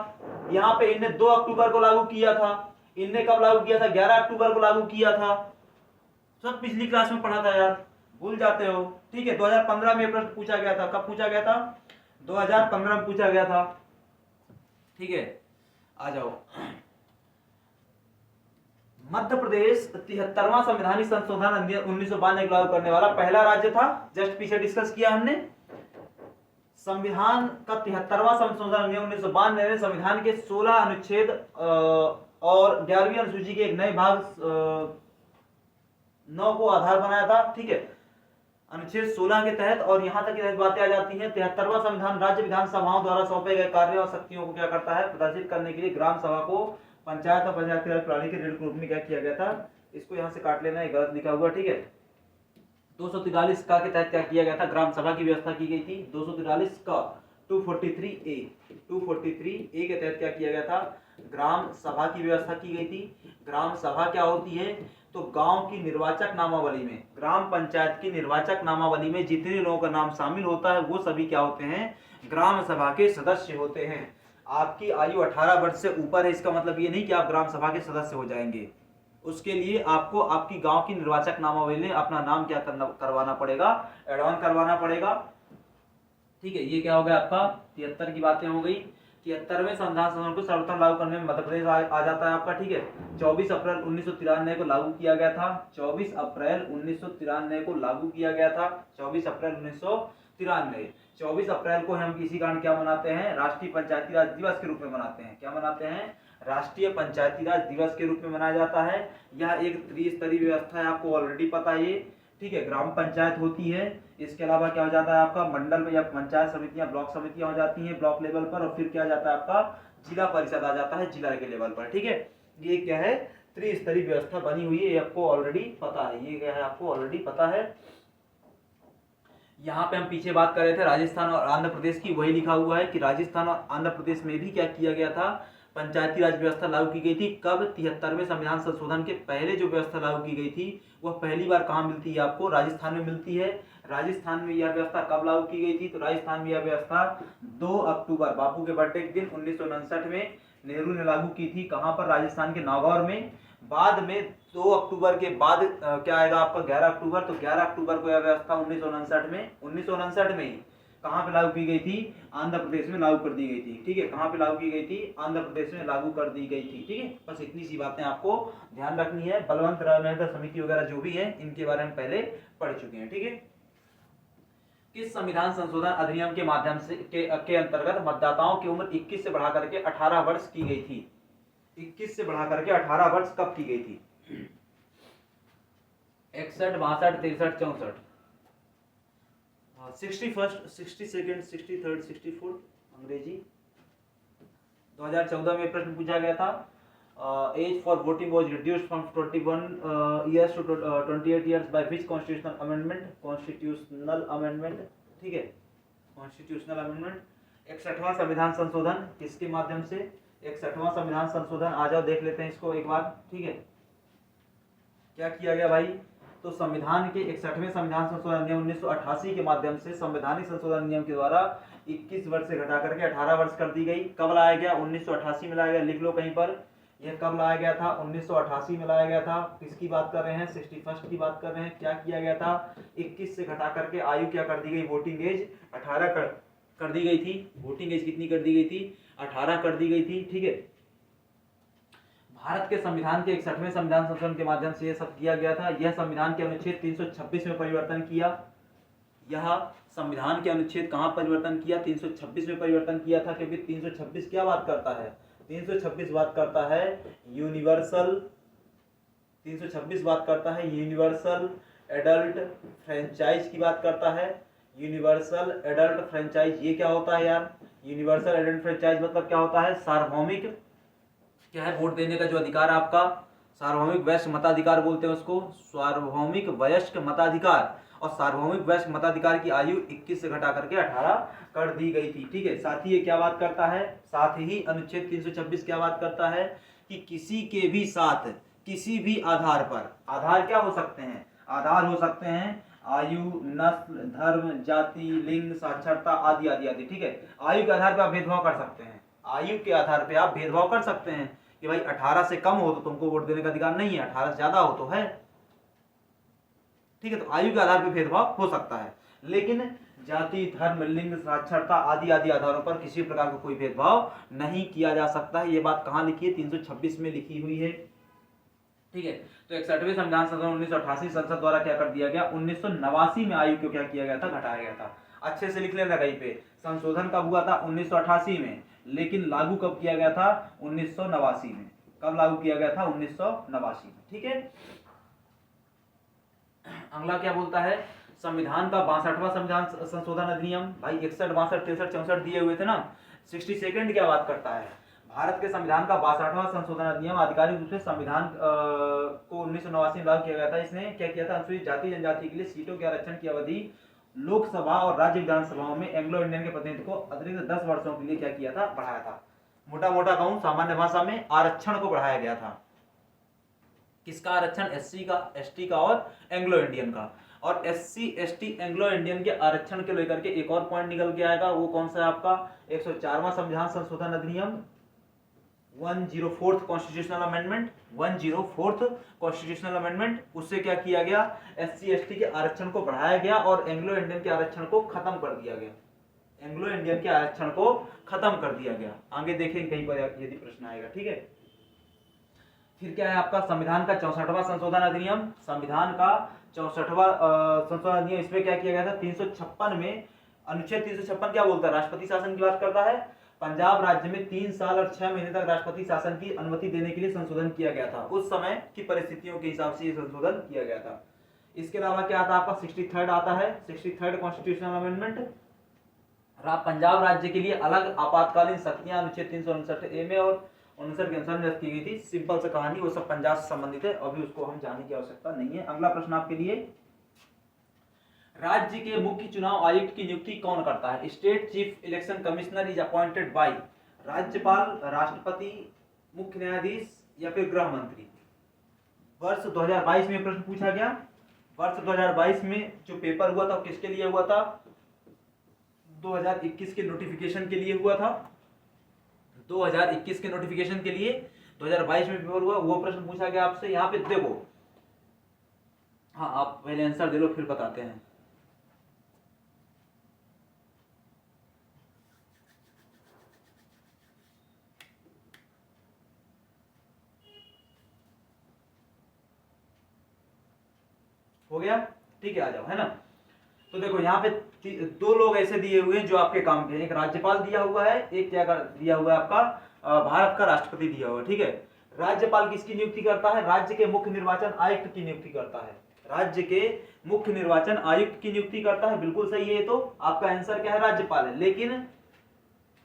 यहाँ पे इनने 2 अक्टूबर को लागू किया था। इनने कब लागू किया था? 11 अक्टूबर को लागू किया था। सब पिछली क्लास में पढ़ा था यार, भूल जाते हो। ठीक है, 2015 में प्रश्न पूछा गया था। कब पूछा गया था? 2015 में पूछा गया था। ठीक है, आ जाओ। मध्य प्रदेश 73वां संवैधानिक संशोधन 1992 को लागू करने वाला पहला राज्य था। जस्ट पीछे डिस्कस किया हमने। संविधान का 73वां संशोधन 1992 में संविधान के 16 अनुच्छेद और 11वीं अनुसूची के एक नए भाग 9 को आधार बनाया था। ठीक है, अनुच्छेद 16 के तहत, और यहां तक की बातें आ जाती हैं। 73वां संविधान राज्य विधानसभाओं द्वारा सौंपे गए कार्य और शक्तियों को क्या करता है? प्रदर्शित करने के लिए ग्राम सभा को पंचायत और पंचायती राज प्रणाली के ऋण रूप में क्या किया गया था? इसको यहां से काट लेना, ये गलत लिखा हुआ। ठीक है, 243 का के तहत क्या किया गया था? ग्राम सभा की व्यवस्था की गई थी। 243 का 243 ए के तहत क्या किया गया था? ग्राम सभा की व्यवस्था की गई थी। ग्राम सभा क्या होती है? तो गांव की निर्वाचक नामावली में, ग्राम पंचायत की निर्वाचक नामावली में जितने लोगों का नाम शामिल होता है, वो सभी क्या होते हैं? ग्राम सभा के सदस्य होते हैं। आपकी आयु 18 वर्ष से ऊपर है, इसका मतलब ये नहीं कि आप ग्राम सभा के सदस्य हो जाएंगे। उसके लिए आपको आपकी गांव की निर्वाचक नामावली में अपना नाम क्या करवाना पड़ेगा? एड ऑन करवाना पड़ेगा। ठीक है, ये क्या हो गया आपका? 73 की बातें हो गई। 73वें संविधान संशोधन को सर्वप्रथम लागू करने में मध्य प्रदेश आ जाता है आपका। ठीक है, 24 अप्रैल 1993 को लागू किया गया था। 24 अप्रैल 1993 को लागू किया गया था। 24 अप्रैल 1993। 24 अप्रैल को हम किसी कारण क्या मनाते हैं? राष्ट्रीय पंचायती राज दिवस के रूप में मनाते हैं। क्या मनाते हैं? राष्ट्रीय पंचायती राज दिवस के रूप में मनाया जाता है। यह एक त्रिस्तरीय व्यवस्था है, आपको ऑलरेडी पता है ये। ठीक है, ग्राम पंचायत होती है, इसके अलावा क्या हो जाता है आपका? मंडल में या पंचायत समितियां, ब्लॉक समितियां हो जाती हैं ब्लॉक लेवल पर, और फिर क्या जाता है आपका? जिला परिषद आ जाता है जिला के लेवल पर। ठीक है, ये क्या है? त्रिस्तरीय व्यवस्था बनी हुई है, ये आपको ऑलरेडी पता है। ये क्या है? आपको ऑलरेडी पता है। यहाँ पे हम पीछे बात कर रहे थे राजस्थान और आंध्र प्रदेश की, वही लिखा हुआ है कि राजस्थान और आंध्र प्रदेश में भी क्या किया गया था? पंचायती राज व्यवस्था लागू की गई थी। कब? 73वें संविधान संशोधन के पहले जो व्यवस्था लागू की गई थी, वह पहली बार कहाँ मिलती है आपको? राजस्थान में मिलती है। राजस्थान में यह व्यवस्था कब लागू की गई थी? तो राजस्थान में यह व्यवस्था 2 अक्टूबर, बापू के बर्थडे के दिन 1959 में नेहरू ने लागू की थी। कहाँ पर? राजस्थान के नागौर में। बाद में 2 अक्टूबर के बाद क्या आएगा आपका? 11 अक्टूबर। तो 11 अक्टूबर को यह व्यवस्था 1959 में कहाँ पे लागू की गई थी? आंध्र प्रदेश में लागू कर दी गई थी। ठीक है, कहाँ पे लागू की गई थी? आंध्र प्रदेश में लागू कर दी गई थी। ठीक है, बस इतनी सी बातें आपको ध्यान रखनी है। बलवंत राव मेहता समिति वगैरह जो भी है, इनके बारे में पहले पढ़ चुके हैं। ठीक है, किस संविधान संशोधन अधिनियम के माध्यम से के अंतर्गत मतदाताओं की उम्र 21 से बढ़ा करके 18 वर्ष की गई थी? 21 से बढ़ा करके 18 वर्ष कब की गई थी? 61, 62, 63, 64। 61, 62, 63, 64 अंग्रेजी। 2014 में प्रश्न पूछा गया था, age for voting was reduced from 21 years to 28 years by which constitutional amendment? Constitutional amendment, ठीक है, कॉन्स्टिट्यूशनल अमेंडमेंट। 61वां संविधान संशोधन किसके माध्यम से? 61वां संविधान संशोधन, आ जाओ देख लेते हैं इसको एक बार, ठीक है। क्या किया गया भाई? तो संविधान के 61वें संविधान संशोधन अधिनियम 1988 के माध्यम से संवैधानिक संशोधन अधिनियम के द्वारा 21 वर्ष से घटा करके 18 वर्ष कर दी गई। कब लाया गया? 1988 में लाया गया, लिख लो कहीं पर। यह कब लाया गया था? 1988 में लाया गया था। किसकी बात कर रहे हैं? 61 की बात कर रहे हैं। क्या किया गया था? 21 से घटा करके आयु क्या कर दी गई? वोटिंग एज 18 कर दी गई थी। वोटिंग एज कितनी कर दी गई थी? 18 कर दी गई थी, ठीक है। भारत के संविधान के 61वें संविधान संशोधन के माध्यम से यह सब किया गया था। यह संविधान के अनुच्छेद 326 में परिवर्तन किया। यह संविधान के अनुच्छेद कहाँ परिवर्तन किया? 326 में परिवर्तन किया था, क्योंकि 326 क्या बात करता है? 326 बात करता है यूनिवर्सल, 326 बात करता है यूनिवर्सल एडल्ट फ्रेंचाइज की बात करता है। यूनिवर्सल एडल्ट फ्रेंचाइज ये क्या होता है यार? यूनिवर्सल एडल्ट फ्रेंचाइज मतलब क्या होता है? सार्वभौमिक, क्या है? वोट देने का जो अधिकार है आपका, सार्वभौमिक वयस्क मताधिकार बोलते हैं उसको, सार्वभौमिक वयस्क मताधिकार। और सार्वभौमिक वयस्क मताधिकार की आयु 21 से घटा करके 18 कर दी गई थी, ठीक है। साथ ही ये क्या बात करता है? साथ ही अनुच्छेद 326 क्या बात करता है कि किसी के भी साथ किसी भी आधार पर, आधार क्या हो सकते हैं? आधार हो सकते हैं आयु, नस्ल, धर्म, जाति, लिंग, साक्षरता आदि आदि आदि, ठीक है। आयु के आधार पर आप भेदभाव कर सकते हैं। आयु के आधार पर आप भेदभाव कर सकते हैं कि भाई 18 से कम हो तो तुमको वोट देने का अधिकार नहीं है, 18 से ज्यादा हो तो है, ठीक है। तो आयु के आधार पर भेदभाव हो सकता है, लेकिन जाति, धर्म, लिंग, साक्षरता आदि आदि आधारों पर किसी प्रकार का कोई भेदभाव नहीं किया जा सकता है। ये बात कहाँ लिखी है? 326 में लिखी हुई है, ठीक है। तो 61वें संविधान संशोधन 1988 संसद द्वारा क्या कर दिया गया? 1989 में आयु को क्या किया गया था? घटाया गया था। अच्छे से लिख लेना कहीं पे। संशोधन कब हुआ था? 1988 में, लेकिन लागू कब किया गया था? 1989 में। कब लागू किया गया था? 1989 में, ठीक है। अगला क्या बोलता है? संविधान का 62वां संविधान संशोधन अधिनियम, भाई 61, 62, 63, 64 दिए हुए थे ना। 62 क्या बात करता है? भारत के संविधान का 62वां संशोधन अधिनियम आधिकारिक रूप से संविधान को 1989 में लागू किया गया था। इसने क्या किया था? अनुसूचित जाति जनजाति के लिए सीटों के आरक्षण की अवधि लोकसभा और राज्य विधानसभाओं में एंग्लो इंडियन के प्रतिनिधित्व को अतिरिक्त 10 वर्षों के लिए क्या किया था? बढ़ाया था। मोटा मोटा कहूं, सामान्य भाषा में आरक्षण को बढ़ाया गया था। किसका आरक्षण? एससी का, एसटी का और एंग्लो इंडियन का। और एससी, एसटी, एंग्लो इंडियन के आरक्षण के लेकर के एक और पॉइंट निकल के आएगा। वो कौन सा है आपका? 104वां संविधान संशोधन अधिनियम, 104th constitutional amendment, 104th constitutional amendment. उससे क्या किया गया? एससी, एसटी के आरक्षण को बढ़ाया गया और एंग्लो इंडियन के आरक्षण को खत्म कर दिया गया। एंग्लो इंडियन के आरक्षण को खत्म कर दिया गया। आगे देखेंगे कहीं पर यदि प्रश्न आएगा, ठीक है। फिर क्या है आपका? संविधान का 64वां संशोधन अधिनियम, संविधान का 64वां संशोधन अधिनियम। इसमें क्या किया गया था? 356 में, अनुच्छेद 356 क्या बोलता है? राष्ट्रपति शासन की बात करता है। पंजाब राज्य में 3 साल और 6 महीने तक राष्ट्रपति शासन की अनुमति देने के लिए संशोधन किया गया था। उस समय की परिस्थितियों के हिसाब से ये संशोधन किया गया था। इसके अलावा क्या आता है आपका? 63 आता है, 63 कॉन्स्टिट्यूशनल अमेंडमेंट। पंजाब राज्य के लिए अलग आपातकालीन शक्तियां अनुच्छेद 359A में और 59 के अनुसार नियुक्त की गई थी। सिंपल सा कहानी, वो सब पंजाब से संबंधित है, अभी उसको हम जानने की आवश्यकता नहीं है। अगला प्रश्न आपके लिए, राज्य के मुख्य चुनाव आयुक्त की नियुक्ति कौन करता है? State chief election commissioner is appointed by राज्यपाल, राष्ट्रपति, मुख्य न्यायाधीश या फिर गृह मंत्री। वर्ष 2022 में प्रश्न पूछा गया। वर्ष 2022 में जो पेपर हुआ था वो किसके लिए हुआ था? 2021 के नोटिफिकेशन के लिए हुआ था। 2021 के नोटिफिकेशन के लिए 2022 में पेपर हुआ, वो प्रश्न पूछा गया आपसे। यहाँ पे देखो, हाँ आप पहले आंसर दे लो फिर बताते हैं। हो गया, ठीक है, आ जाओ, है ना। तो देखो यहाँ पे 2 लोग ऐसे दिए हुए हैं जो आपके काम के हैं। एक राज्यपाल दिया हुआ है, एक क्या दिया हुआ है आपका? भारत का राष्ट्रपति दिया हुआ है, ठीक है। राज्यपाल किसकी नियुक्ति करता है? राज्य के मुख्य निर्वाचन आयुक्त की नियुक्ति करता है। राज्य के मुख्य निर्वाचन आयुक्त की नियुक्ति करता है। बिल्कुल सही है, तो आपका आंसर क्या है, राज्यपाल है। लेकिन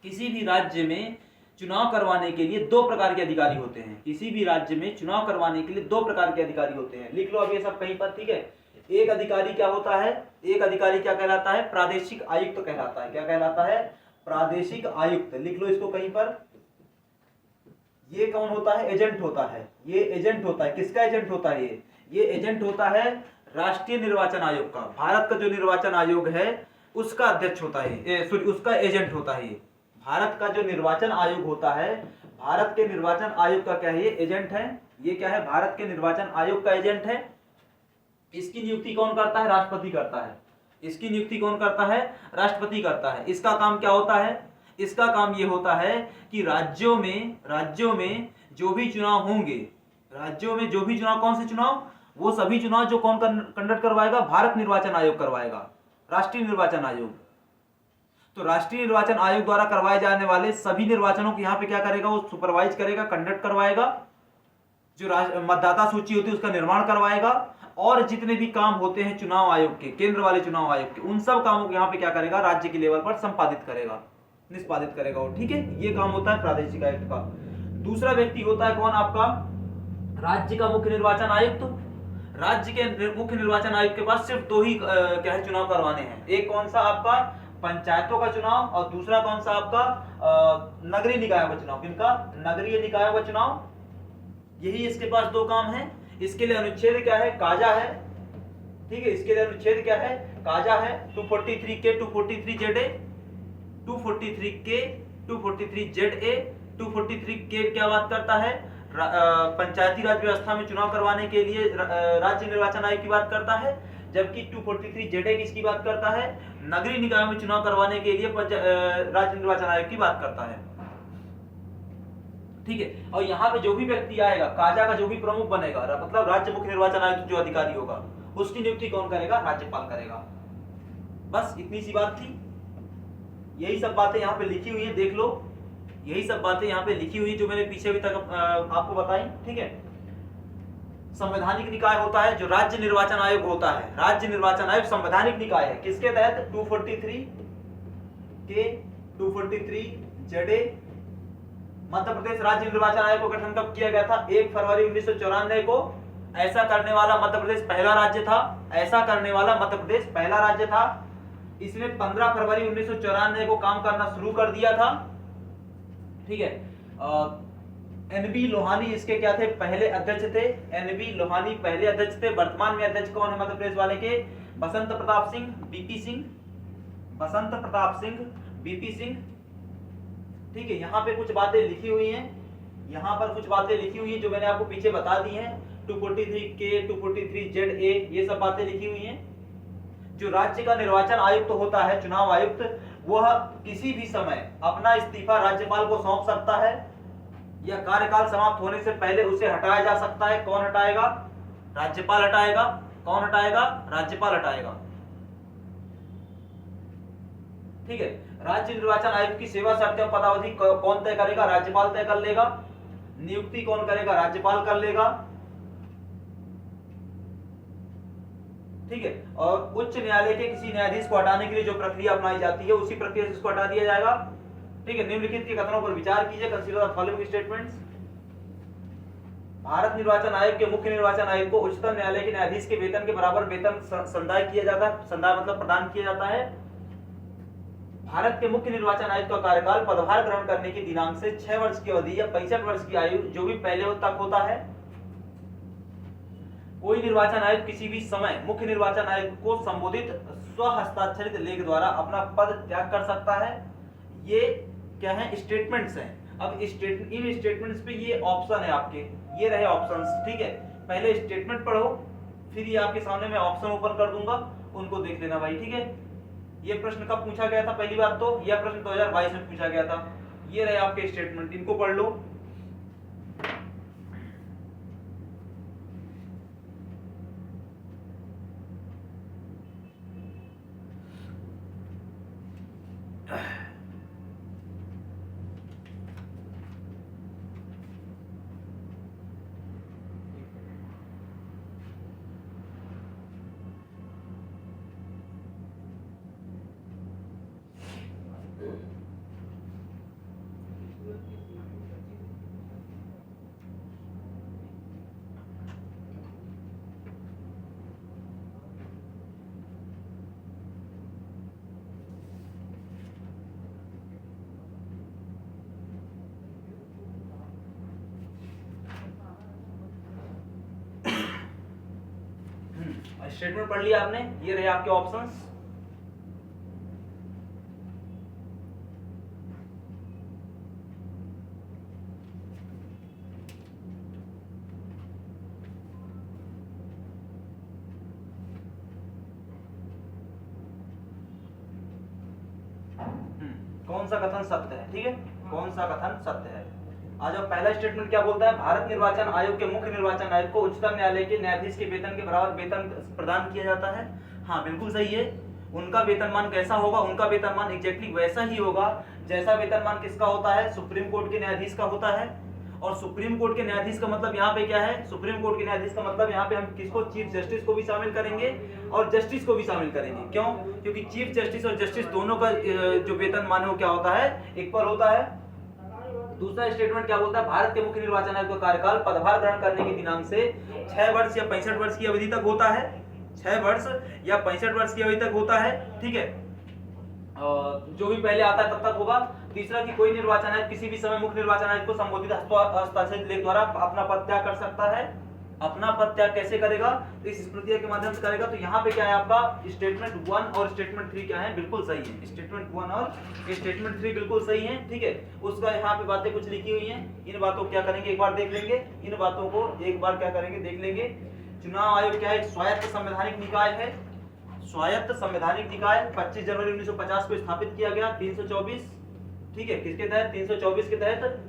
किसी भी राज्य में चुनाव करवाने के लिए दो प्रकार के अधिकारी होते हैं। किसी भी राज्य में चुनाव करवाने के लिए दो प्रकार के अधिकारी होते हैं। लिख लो अब ये सब कहीं पर, ठीक है। एक अधिकारी क्या होता है, एक अधिकारी क्या कहलाता है, प्रादेशिक आयुक्त कहलाता है। क्या कहलाता है, प्रादेशिक आयुक्त। लिख लो इसको कहीं पर। ये कौन होता है, एजेंट होता है। ये एजेंट होता है, किसका एजेंट होता है ये एजेंट होता है राष्ट्रीय निर्वाचन आयोग का। भारत का जो निर्वाचन आयोग है उसका अध्यक्ष होता है, सॉरी उसका एजेंट होता है ये। भारत का जो निर्वाचन आयोग होता है, भारत के निर्वाचन आयोग का क्या है, ये एजेंट है। ये क्या है, भारत के निर्वाचन आयोग का एजेंट है। इसकी नियुक्ति कौन करता है, राष्ट्रपति करता है। इसकी नियुक्ति कौन करता है, राष्ट्रपति करता है। इसका काम क्या होता है, इसका काम ये होता है कि राज्यों में जो भी चुनाव होंगे, राज्यों में जो भी चुनाव, कौन से चुनाव, वो सभी चुनाव जो कौन कंडक्ट करवाएगा, भारत निर्वाचन आयोग करवाएगा, राष्ट्रीय निर्वाचन आयोग। तो राष्ट्रीय निर्वाचन आयोग द्वारा करवाए जाने वाले सभी निर्वाचनों को यहाँ पे क्या करेगा, वो सुपरवाइज करेगा, कंडक्ट करवाएगा। जो मतदाता सूची होती है उसका निर्माण करवाएगा, और जितने भी काम होते हैं चुनाव आयोग के, केंद्र वाले चुनाव आयोग के, उन सब कामों को यहाँ पे क्या करेगा, राज्य के लेवल पर संपादित करेगा, निष्पादित करेगा वो, ठीक है। ये काम होता है प्रादेशिक आयुक्त का। दूसरा व्यक्ति होता है कौन, आपका राज्य का मुख्य निर्वाचन आयुक्त। राज्य के मुख्य निर्वाचन आयुक्त के पास सिर्फ दो ही क्या है, चुनाव करवाने हैं। एक कौन सा, आपका पंचायतों का चुनाव, और दूसरा कौन सा, आपका नगरीय निकायों का चुनाव। किनका, नगरीय निकायों का चुनाव। यही इसके पास दो काम है। इसके लिए अनुच्छेद क्या है, काजा है, ठीक है। इसके लिए अनुच्छेद क्या है, काजा है। 243 के 243 जेड ए, 243 के 243 जेड ए। 243 के क्या बात करता है, पंचायती राज व्यवस्था में चुनाव करवाने के लिए राज्य निर्वाचन आयोग की बात करता है। जबकि 243 जेड ए किसकी बात करता है, नगरीय निकायों में चुनाव करवाने के लिए राज्य निर्वाचन आयोग की बात करता है, ठीक है। और यहाँ पे जो भी व्यक्ति आएगा, काजा का जो भी प्रमुख बनेगा, मतलब राज्य मुख्य निर्वाचन आयुक्त जो अधिकारी होगा, उसकी नियुक्ति कौन करेगा, राज्यपाल करेगा। बस इतनी सी बात थी। यही सब बातें यहाँ पे लिखी हुई है, देख लो। यही सब बातें यहाँ पे लिखी हुई जो मैंने पीछे अभी तक आपको बताई, ठीक है। संवैधानिक निकाय होता है जो राज्य निर्वाचन आयोग होता है। राज्य निर्वाचन आयोग संवैधानिक निकाय है, किसके तहत, 243 के 243 जेडे। मध्य प्रदेश राज्य निर्वाचन आयोग को गठन कब किया गया था, 1 फरवरी 1994 को। ऐसा करने वाला मध्य प्रदेश पहला राज्य था। ऐसा करने वाला मध्य प्रदेश पहला राज्य था। इसने 15 फरवरी 1994 को काम करना शुरू कर दिया था, ठीक है। एनबी लोहानी इसके क्या थे, पहले अध्यक्ष थे। एनबी लोहानी पहले अध्यक्ष थे। वर्तमान में अध्यक्ष कौन है मध्य प्रदेश वाले के, बसंत प्रताप सिंह, बीपी सिंह, बसंत प्रताप सिंह, बीपी सिंह, ठीक है। यहाँ पे कुछ बातें लिखी हुई हैं, यहाँ पर कुछ बातें लिखी हुई हैं जो मैंने आपको पीछे बता दी हैं। 243 के 243 जेड ए, ये सब बातें लिखी हुई हैं। जो राज्य का निर्वाचन आयुक्त होता है, चुनाव आयुक्त, वह किसी भी समय अपना इस्तीफा राज्यपाल को सौंप सकता है, या कार्यकाल समाप्त होने से पहले उसे हटाया जा सकता है। कौन हटाएगा, राज्यपाल हटाएगा। कौन हटाएगा, राज्यपाल हटाएगा, ठीक है। राज्य निर्वाचन आयोग की सेवा शर्तें और पदावधि कौन तय करेगा, राज्यपाल तय कर लेगा। नियुक्ति कौन करेगा, राज्यपाल कर लेगा, ठीक है। और उच्च न्यायालय के किसी न्यायाधीश को हटाने के लिए जो प्रक्रिया अपनाई जाती है, उसी प्रक्रिया से इसको हटा दिया जाएगा, ठीक है। निम्नलिखित के कथनों पर विचार कीजिए, consider the following statements. Bharat निर्वाचन आयोग के मुख्य निर्वाचन आयोग को उच्चतम न्यायालय के न्यायाधीश के वेतन के बराबर वेतन संदाय किया जाता है, संदाय मतलब प्रदान किया जाता है। भारत के मुख्य निर्वाचन आयुक्त का कार्यकाल पदभार ग्रहण करने की दिनांक से 6 वर्ष की अवधि या 65 वर्ष की आयु जो भी पहले तक होता है। कोई निर्वाचन आयुक्त किसी भी समय मुख्य निर्वाचन आयुक्त को संबोधित स्वहस्ताक्षरित लेख द्वारा अपना पद त्याग कर सकता है। ये क्या है, स्टेटमेंट्स हैं। अब इन स्टेटमेंट्स पे ये ऑप्शन है आपके, ये रहे ऑप्शंस, ठीक है। पहले स्टेटमेंट पढ़ो, फिर ये आपके सामने मैं ऑप्शन ओपन कर दूंगा, उनको देख लेना भाई, ठीक है। ये प्रश्न कब पूछा गया था, पहली बात तो यह प्रश्न 2022 में पूछा गया था। ये रहे आपके स्टेटमेंट, इनको पढ़ लो। स्टेटमेंट पढ़ लिया आपने, ये रहे आपके ऑप्शंस। कौन सा कथन सत्य है, ठीक है, कौन सा कथन सत्य है। आज अब पहला स्टेटमेंट क्या बोलता है, भारत निर्वाचन आयोग के मुख्य निर्वाचन आयुक्त को उच्चतम न्यायालय के न्यायाधीश के वेतन के बराबर वेतन प्रदान किया जाता है। हाँ बिल्कुल सही है। उनका वेतनमान कैसा होगा, उनका वेतनमान एग्जैक्टली वैसा ही होगा जैसा वेतनमान किसका होता है, सुप्रीम कोर्ट के न्यायाधीश का होता है। और सुप्रीम कोर्ट के न्यायाधीश का मतलब यहाँ पे क्या है, सुप्रीम कोर्ट के न्यायाधीश का मतलब यहाँ पे हम किसको, चीफ जस्टिस को भी शामिल करेंगे और जस्टिस को भी शामिल करेंगे। क्यों, क्योंकि चीफ जस्टिस और जस्टिस दोनों का जो वेतनमान है वो क्या होता है, इक्वल होता है। दूसरा स्टेटमेंट क्या बोलता है, भारत के मुख्य निर्वाचन आयुक्त का कार्यकाल पदभार ग्रहण करने के दिनांक से 6 वर्ष या 65 वर्ष की अवधि तक होता है। 6 वर्ष या 65 वर्ष की अवधि तक होता है, ठीक है, जो भी पहले आता है तब तक होगा। तीसरा कि कोई निर्वाचन आयुक्त किसी भी समय मुख्य निर्वाचन आयुक्त को संबोधित हस्ताक्षरित लेख द्वारा अपना पद त्याग कर सकता है। अपना पद त्याग कैसे करेगा, तो इस प्रक्रिया के माध्यम से करेगा। तो यहाँ पे क्या है आपका स्टेटमेंट 1 और स्टेटमेंट 3 क्या है, बिल्कुल सही है। स्टेटमेंट 1 और स्टेटमेंट 3 बिल्कुल सही है, ठीक है। उसका यहाँ पे बातें कुछ लिखी हुई हैं, इन बातों को क्या करेंगे एक बार देख लेंगे, इन बातों को एक बार क्या करेंगे देख लेंगे। चुनाव आयोग क्या है, स्वायत्त संवैधानिक निकाय है। स्वायत्त संवैधानिक निकाय 25 जनवरी 1950 को स्थापित किया गया। 324, ठीक है, किसके तहत, 324 के तहत।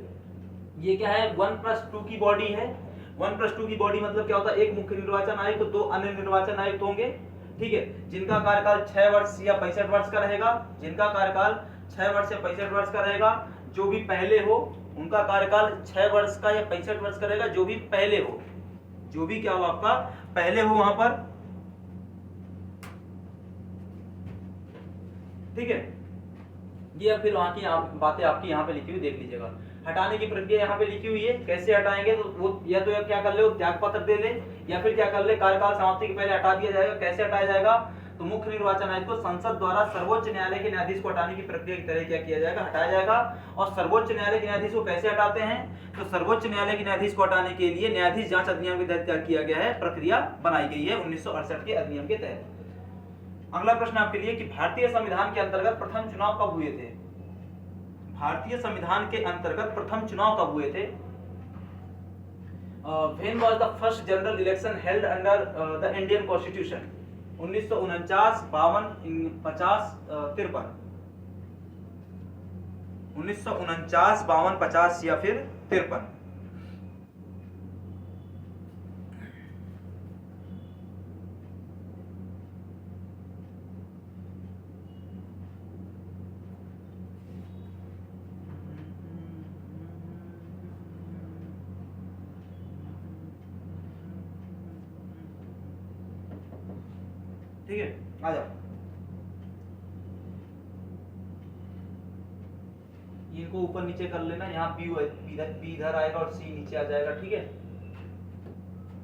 ये क्या है, 1+2 की बॉडी है। 1+2 की बॉडी मतलब क्या होता है, एक मुख्य निर्वाचन आयुक्त, 2 अन्य निर्वाचन आयुक्त होंगे, ठीक है, जिनका कार्यकाल 6 वर्ष या 65 वर्ष का रहेगा। जिनका कार्यकाल 6 वर्ष या 65 वर्ष का रहेगा। जो भी पहले हो उनका कार्यकाल 6 वर्ष का या 65 वर्ष का रहेगा। जो भी पहले हो, जो भी क्या हो आपका पहले हो वहां पर, ठीक है। ये फिर वहां की बातें आपकी यहाँ पे लिखी हुई देख लीजिएगा। हटाने की प्रक्रिया यहाँ पे लिखी हुई है, कैसे हटाएंगे, तो वो या तो क्या कर ले, त्याग पत्र दे ले, या फिर क्या कर ले, कार्यकाल समाप्ति के पहले हटा दिया जाएगा। कैसे हटाया जाएगा, तो मुख्य निर्वाचन आयुक्त को संसद द्वारा सर्वोच्च न्यायालय के न्यायाधीश को हटाने की प्रक्रिया की तरह क्या किया जाएगा, हटाया जाएगा। और सर्वोच्च न्यायालय के न्यायाधीश को कैसे हटाते हैं, तो सर्वोच्च न्यायालय के न्यायाधीश को हटाने के लिए न्यायाधीश जांच अधिनियम के तहत क्या किया गया है, प्रक्रिया बनाई गई है 1968 के अधिनियम के तहत। अगला प्रश्न आपके लिए कि भारतीय संविधान के अंतर्गत प्रथम चुनाव कब हुए थे। भारतीय संविधान के अंतर्गत प्रथम चुनाव कब हुए थे। When was the first general election held under the Indian Constitution? 1949, 52, 50, 53। 1949, 52, 50 या फिर 53। ठीक है, आ जाओ। इनको ऊपर नीचे कर लेना, यहाँ पी इधर आएगा और सी नीचे आ जाएगा, ठीक है।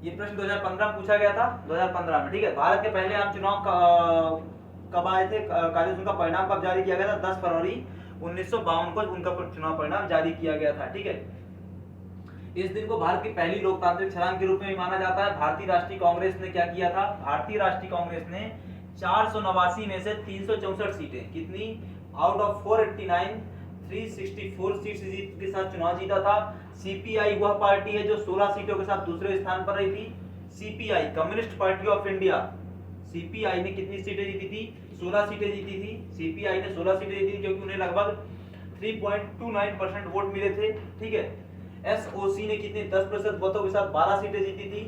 ये प्रश्न 2015 में पूछा गया था, 2015 में, ठीक है। भारत के पहले आम चुनाव कब आए थे, उनका परिणाम कब जारी किया गया था, 10 फरवरी 1952 को उनका चुनाव परिणाम जारी किया गया था, ठीक है। इस दिन को भारत की पहली लोकतांत्रिक छलांग के रूप में भी माना जाता है। भारतीय राष्ट्रीय कांग्रेस ने क्या किया था, भारतीय राष्ट्रीय कांग्रेस ने 489 में से 364 सीटें, कितनी, आउट ऑफ 489, 364 सीट्स के साथ चुनाव जीता था। सीपीआई वह पार्टी है जो 16 सीटों के साथ दूसरे स्थान पर रही थी। CPI, communist party of India, CPI ने कितनी सीटें जीती थी, 16 सीटें जीती थी। सीपीआई ने 16 सीटें जीती थी क्योंकि उन्हें लगभग 3.29% वोट मिले थे, ठीक है। एसओसी ने कितने 10% वोटों के साथ 12 सीटें जीती थी।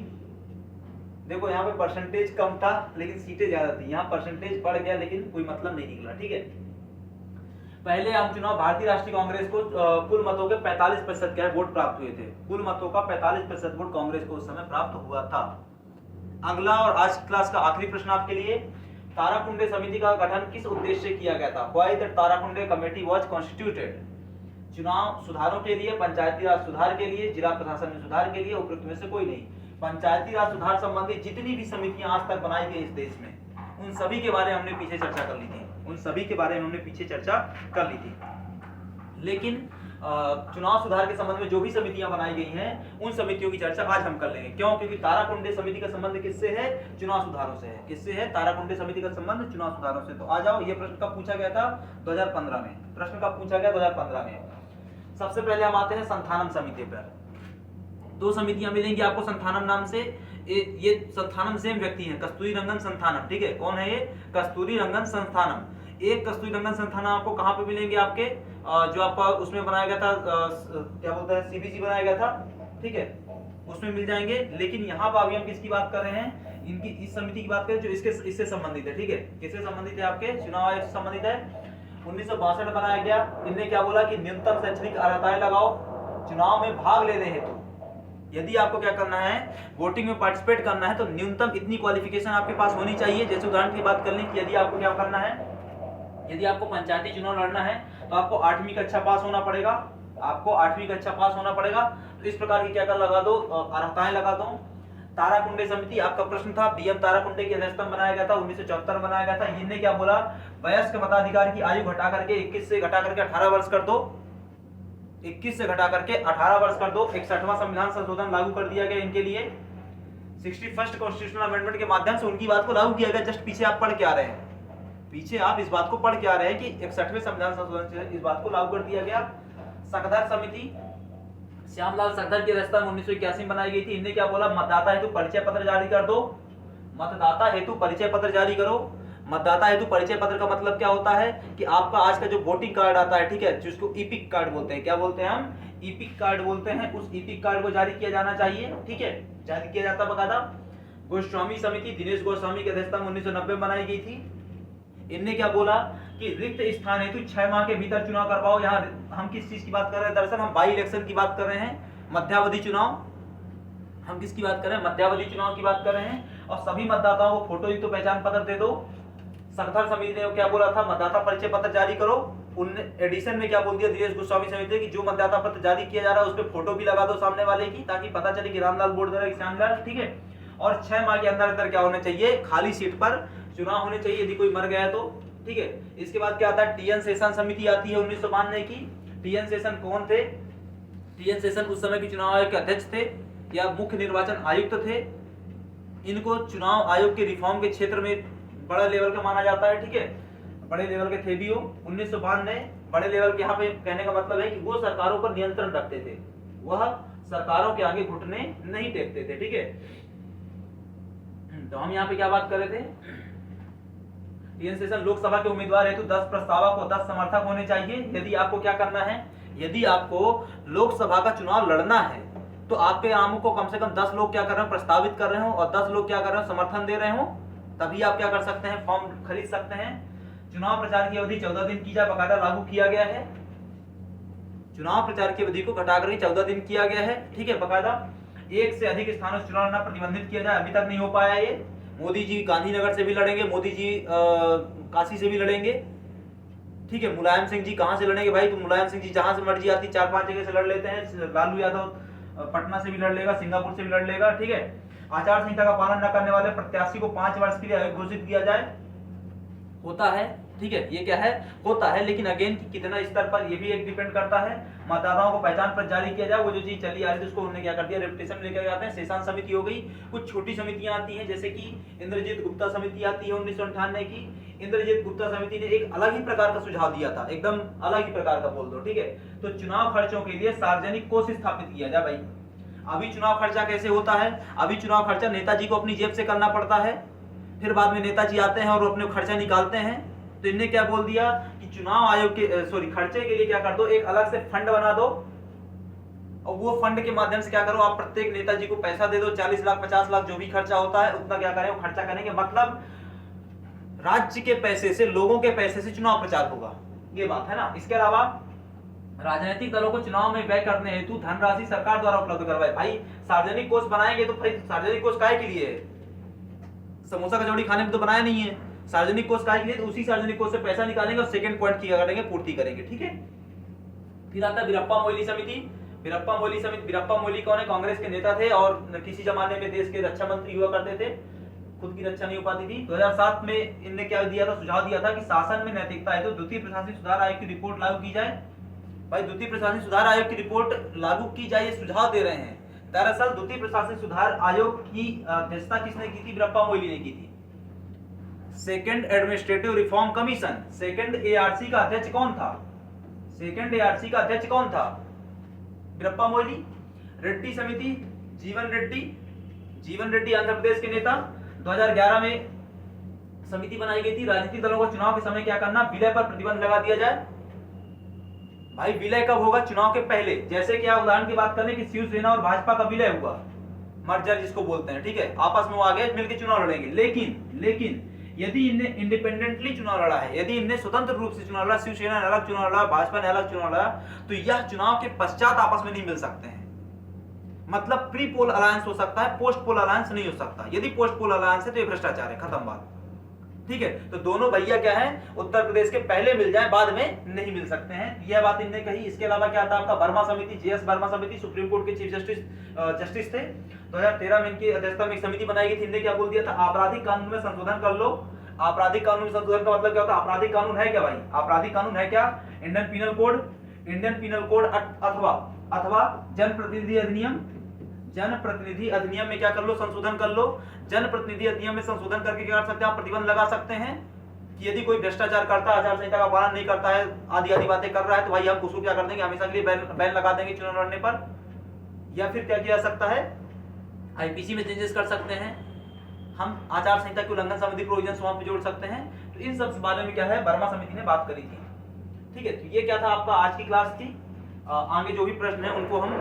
देखो यहाँ पे परसेंटेज कम था लेकिन सीटें ज्यादा थी, यहाँ परसेंटेज बढ़ गया लेकिन कोई मतलब नहीं निकला, ठीक है। पहले आम चुनाव भारतीय राष्ट्रीय कांग्रेस को कुल मतों के 45% क्या वोट प्राप्त हुए थे। कुल मतों का 45% वोट कांग्रेस को उस समय प्राप्त हुआ था। अगला और आज की क्लास का आखिरी प्रश्न आपके लिए, ताराकुंडे समिति का गठन किस उद्देश्य से किया गया था। Why the Tarkunde committee was constituted. चुनाव सुधारों के लिए, पंचायती राज सुधार के लिए, जिला प्रशासन में सुधार के लिए, उपरोक्त में से कोई नहीं। पंचायती राज सुधार संबंधी जितनी भी समितियां आज तक बनाई गई इस देश में, उन सभी के बारे में हमने पीछे चर्चा कर ली थी, उन सभी के बारे में हमने पीछे चर्चा कर ली थी। लेकिन चुनाव सुधार के संबंध में जो भी समितियां बनाई गई हैं उन समितियों की चर्चा आज हम कर लेंगे। क्यों? क्योंकि ताराकुंडे समिति का संबंध किससे है? चुनाव सुधारों से है। किससे है? ताराकुंडे समिति का संबंध चुनाव सुधारों से। तो आ जाओ, ये प्रश्न कब पूछा गया था? 2015 में। प्रश्न कब पूछा गया? 2015 में। सबसे पहले हम आते हैं संथानम समिति पर। दो समितियां मिलेंगी आपको संथानम नाम से। ये संथानम सेम व्यक्ति है, कस्तूरी रंगन संथानम। ठीक है, कौन है ये? कस्तूरी रंगन संथानम। एक कस्तूरी रंगन संथानम आपको कहाँ पे मिलेंगे? आपके जो आपका उसमें बनाया गया था, क्या बोलते हैं, सीबीसी बनाया गया था, ठीक है, उसमें मिल जाएंगे। लेकिन यहाँ पर अभी हम किसकी बात कर रहे हैं? इनकी इस समिति की बात करें जो इससे संबंधित है। ठीक है, किससे संबंधित है? आपके चुनाव आयोग से संबंधित है। 1962 बनाया गया। इनने क्या बोला कि न्यूनतम शैक्षणिक अर्हताएं लगाओ चुनाव में भाग लेने हेतु। यदि आपको क्या करना है, वोटिंग में पार्टिसिपेट करना है, तो न्यूनतम इतनी क्वालिफिकेशन आपके पास होनी चाहिए। जैसे उदाहरण की बात कर लें कि यदि आपको क्या करना है, यदि आपको पंचायती चुनाव लड़ना है तो आपको 8वीं कक्षा पास होना पड़ेगा। आपको 8वीं कक्षा पास होना पड़ेगा। तो इस प्रकार की क्या कर लगा दो, अर्हताएं लगा दो। ताराकुंडे समिति, आपका प्रश्न था, बीएम ताराकुंडे की अध्यक्षता में बनाया गया था, 1974 बनाया गया था। इनने क्या बोला? वयस्क मताधिकार की आयु घटा करके 21 से घटा करके 18 वर्ष कर दो। 21 से घटा करके 18 वर्ष कर दो। 61वां संविधान संशोधन लागू कर दिया गया इनके लिए। 61st कॉन्स्टिट्यूशनल अमेंडमेंट के माध्यम से उनकी बात को लागू किया गया। जस्ट पीछे आप पढ़ के आ रहे हैं, पीछे आप इस बात को पढ़ के आ रहे हैं कि 61वें संविधान संशोधन से इस बात को लागू कर दिया गया। सकदर समिति, श्यामलाल सकदर की अध्यक्षता में 1981 में बनाई गई थी। इनने क्या बोला? मतदाता हेतु परिचय पत्र जारी कर दो। मतदाता हेतु परिचय पत्र जारी करो। मतदाता हेतु परिचय पत्र का मतलब क्या होता है कि आपका आज का जो वोटिंग कार्ड आता है, ठीक है, जिसको ईपिक कार्ड बोलते हैं, क्या बोलते हैं हम? ईपिक कार्ड बोलते हैं। उस ईपिक कार्ड को जारी किया जाना चाहिए। ठीक है, जारी किया जाता बकायदा। गोस्वामी समिति, दिनेश गोस्वामी की अध्यक्षता में 1990 में बनाई गई थी। इनने क्या बोला कि रिक्त स्थान हेतु 6 माह के भीतर चुनाव करवाओ। यहाँ हम किस चीज की बात कर रहे हैं? दरअसल हम बाई इलेक्शन की बात कर रहे हैं, मध्यावधि चुनाव। हम किसकी बात कर रहे हैं? मध्यावधि चुनाव की बात कर रहे हैं। और सभी मतदाताओं को फोटो युक्त पहचान पत्र दे दो। सकदर समिति ने क्या बोला था? मतदाता परिचय पत्र जारी करो। उन एडिशन में क्या बोल दिया दिनेश गोस्वामी समिति ने कि जो मतदाता पत्र जारी किया जा रहा है उस पर फोटो भी लगा दो सामने वाले की, ताकि पता चले कि रामलाल बोरदर श्यामलाल। ठीक है, और 6 माह के अंदर अंदर क्या होना चाहिए? खाली सीट पर चुनाव होने चाहिए यदि कोई मर गया तो। ठीक है, इसके बाद क्या आता है? टीएन सेशन समिति आती है 1992 की। टीएन सेशन कौन थे? टीएन सेशन उस समय के चुनाव आयोग के अध्यक्ष थे या मुख्य निर्वाचन आयुक्त थे। इनको चुनाव आयोग के रिफॉर्म के क्षेत्र में बड़ा लेवल का माना जाता है। ठीक है, बड़े लेवल के थे भी वो। 1992 बड़े लेवल के, यहाँ पे कहने का मतलब है कि वो सरकारों पर नियंत्रण रखते थे, वह सरकारों के आगे घुटने नहीं टेकते थे। ठीक है, तो हम यहाँ पे क्या बात कर रहे थे? टीएन सेशन लोकसभा के उम्मीदवार हेतु 10 प्रस्तावक और 10 समर्थक होने चाहिए। यदि आपको क्या करना है, यदि आपको लोकसभा का चुनाव लड़ना है तो आपके नामों को कम से कम 10 लोग क्या कर रहे हो? प्रस्तावित कर रहे हो, और 10 लोग क्या कर रहे हो? समर्थन दे रहे हो, तभी आप क्या कर सकते हैं? फॉर्म खरीद सकते हैं। चुनाव प्रचार की अवधि 14 दिन की जाए, बकायदा लागू किया गया है। चुनाव प्रचार की अवधि को घटाकर के 14 दिन किया गया है। ठीक है, बकायदा। एक से अधिक स्थानों से चुनाव लड़ना प्रतिबंधित किया जाए, अभी तक नहीं हो पाया ये। मोदी जी गांधीनगर से भी लड़ेंगे, मोदी जी काशी से भी लड़ेंगे। ठीक है, मुलायम सिंह जी कहां से लड़ेंगे भाई? तो मुलायम सिंह जी जहां से मर्जी आती 4-5 जगह से लड़ लेते हैं। लालू यादव पटना से भी लड़ लेगा, सिंगापुर से भी लड़ लेगा। ठीक है, आचार संहिता का पालन न करने वाले प्रत्याशी को 5 वर्ष के लिए आयु घोषित किया जाए। होता है, ठीक है, ये क्या है? होता है, लेकिन अगेन कितना स्तर पर, ये भी एक डिपेंड करता है। मतदाताओं को पहचान पत्र जारी किया जाए। वो जो चीज चली आ रही थी उसको उन्होंने क्या कर दिया? रेपुटेशन लेकर जाते हैं। सेशन समिति हो गई। कुछ छोटी समितियां आती हैं, जैसे कि इंद्रजीत गुप्ता समिति आती है 1998 की। इंद्रजीत गुप्ता समिति ने एक अलग ही प्रकार का सुझाव दिया था, एकदम अलग ही प्रकार का बोल दो। ठीक है, तो चुनाव खर्चों के लिए सार्वजनिक कोष स्थापित किया जाए। भाई अभी चुनाव खर्चा कैसे होता है? अभी चुनाव खर्चा नेताजी को अपनी जेब से करना पड़ता है, फिर बाद में नेताजी आते हैं और अपने खर्चा निकालते हैं। तो इनने क्या बोल दिया कि चुनाव आयोग के खर्चे के लिए क्या कर दो? एक अलग से फंड बना दो, और वो फंड के माध्यम से क्या करो? आप प्रत्येक नेताजी को पैसा दे दो। 40 लाख 50 लाख जो भी खर्चा होता है उतना क्या करें? वो खर्चा करेंगे। मतलब राज्य के पैसे से, लोगों के पैसे से चुनाव प्रचार होगा, ये बात है ना। इसके अलावा राजनीतिक दलों को चुनाव में व्यय करने हेतु धनराशि सरकार द्वारा उपलब्ध करवाए। भाई सार्वजनिक कोष बनाएंगे तो भाई सार्वजनिक कोष काहे के लिए है? समोसा कचौड़ी खाने में तो बनाया नहीं है। सार्वजनिक कोष काहे के लिए? तो उसी सार्वजनिक कोष से पैसा निकालेंगे और सेकंड पॉइंट की करेंगे? पूर्ति करेंगे। ठीक है, फिर आता है वीरप्पा मोइली समिति। वीरप्पा मोइली समिति, वीरप्पा मोइली कौन है? कांग्रेस के नेता थे और किसी जमाने में देश के रक्षा मंत्री हुआ करते थे। खुद की रक्षा नहीं हो पाती थी। 2007 में इनने क्या दिया था? सुझाव दिया था कि शासन में नैतिकता है तो द्वितीय प्रशासनिक सुधार आयोग की रिपोर्ट लागू की जाए। भाई द्वितीय प्रशासनिक सुधार आयोग की रिपोर्ट लागू की जाए ये सुझाव दे रहे हैं। दरअसल द्वितीय प्रशासनिक सुधार आयोग की अध्यक्षता किसने की थी? वीरप्पा मोइली ने की थी। Second administrative reform commission, second ARC का अध्यक्ष कौन था? सेकंड एआरसी का अध्यक्ष कौन था? वीरप्पा मोइली। रेड्डी समिति, जीवन रेड्डी, जीवन रेड्डी आंध्र प्रदेश के नेता। 2011 में समिति बनाई गई थी, राजनीतिक दलों को चुनाव के समय क्या करना? विलय पर प्रतिबंध लगा दिया जाए। भाई विलय कब होगा? चुनाव के पहले। जैसे कि उदाहरण की बात करें कि शिवसेना और भाजपा का विलय हुआ, मर्जर जिसको बोलते हैं, ठीक है, आपस में वो आगे मिलकर चुनाव लड़ेंगे। लेकिन यदि इनने इंडिपेंडेंटली चुनाव लड़ा है, यदि इनने स्वतंत्र रूप से चुनाव लड़ा, शिवसेना ने अलग चुनाव लड़ा, भाजपा ने अलग चुनाव लड़ा, तो यह चुनाव के पश्चात आपस में नहीं मिल सकते हैं। मतलब प्री पोल अलायंस हो सकता है, पोस्ट पोल अलायंस नहीं हो सकता। यदि पोस्ट पोल अलायंस है तो ये भ्रष्टाचार है, खत्म बात, ठीक है। तो दोनों भैया क्या है, उत्तर प्रदेश के पहले मिल जाए, बाद में नहीं मिल सकते हैं, यह बात इनने कही। इसके अलावा क्या था आपका? वर्मा समिति, जेएस वर्मा समिति, सुप्रीम कोर्ट के चीफ जस्टिस थे। 2013 में इनकी अध्यक्षता में एक समिति बनाई गई थी। इनने क्या बोल दिया था? आपराधिक कानून में संशोधन कर लो। आपराधिक कानून में संशोधन का मतलब क्या होता है? आपराधिक कानून है क्या भाई? आपराधिक कानून है क्या? इंडियन पीनल कोड अथवा जनप्रतिनिधि अधिनियम। जनप्रतिनिधि अधिनियम में क्या कर लो? संशोधन कर लो। जनप्रतिनिधि अधिनियम में संशोधन करके क्या कर सकते हैं आप? प्रतिबंध लगा सकते हैं कि यदि कोई भ्रष्टाचार करता है, आचार संहिता का पालन नहीं करता है, आदि बातें कर रहा है, तो भाई हम उसको क्या कर देंगे? हमेशा के लिए बैन लगा देंगे चुनाव लड़ने पर। या फिर क्या किया सकता है? आईपीसी में चेंजेस कर सकते हैं, हम आचार संहिता के उल्लंघन संबंधी प्रोविजन वहां पे जोड़ सकते हैं। तो इन सब बारे में क्या है, वर्मा समिति ने बात करी थी, ठीक है। तो ये क्या था आपका आज की क्लास थी। आगे जो भी प्रश्न है उनको हम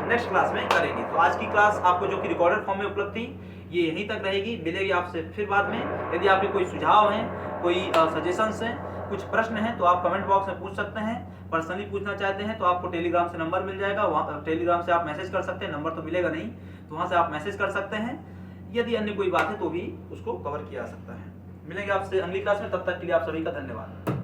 नेक्स्ट क्लास में करेंगे। तो आज की क्लास आपको जो कि रिकॉर्डेड फॉर्म में उपलब्ध थी ये यहीं तक रहेगी, मिलेगी आपसे फिर बाद में। यदि आपके कोई सुझाव हैं, कोई सजेशंस हैं, कुछ प्रश्न हैं, तो आप कमेंट बॉक्स में पूछ सकते हैं। पर्सनली पूछना चाहते हैं तो आपको टेलीग्राम से नंबर मिल जाएगा, वहाँ टेलीग्राम से आप मैसेज कर सकते हैं, नंबर तो मिलेगा नहीं, तो वहाँ से आप मैसेज कर सकते हैं। यदि अन्य कोई बात है तो भी उसको कवर किया जा सकता है। मिलेंगे आपसे अगली क्लास में, तब तक के लिए आप सभी का धन्यवाद।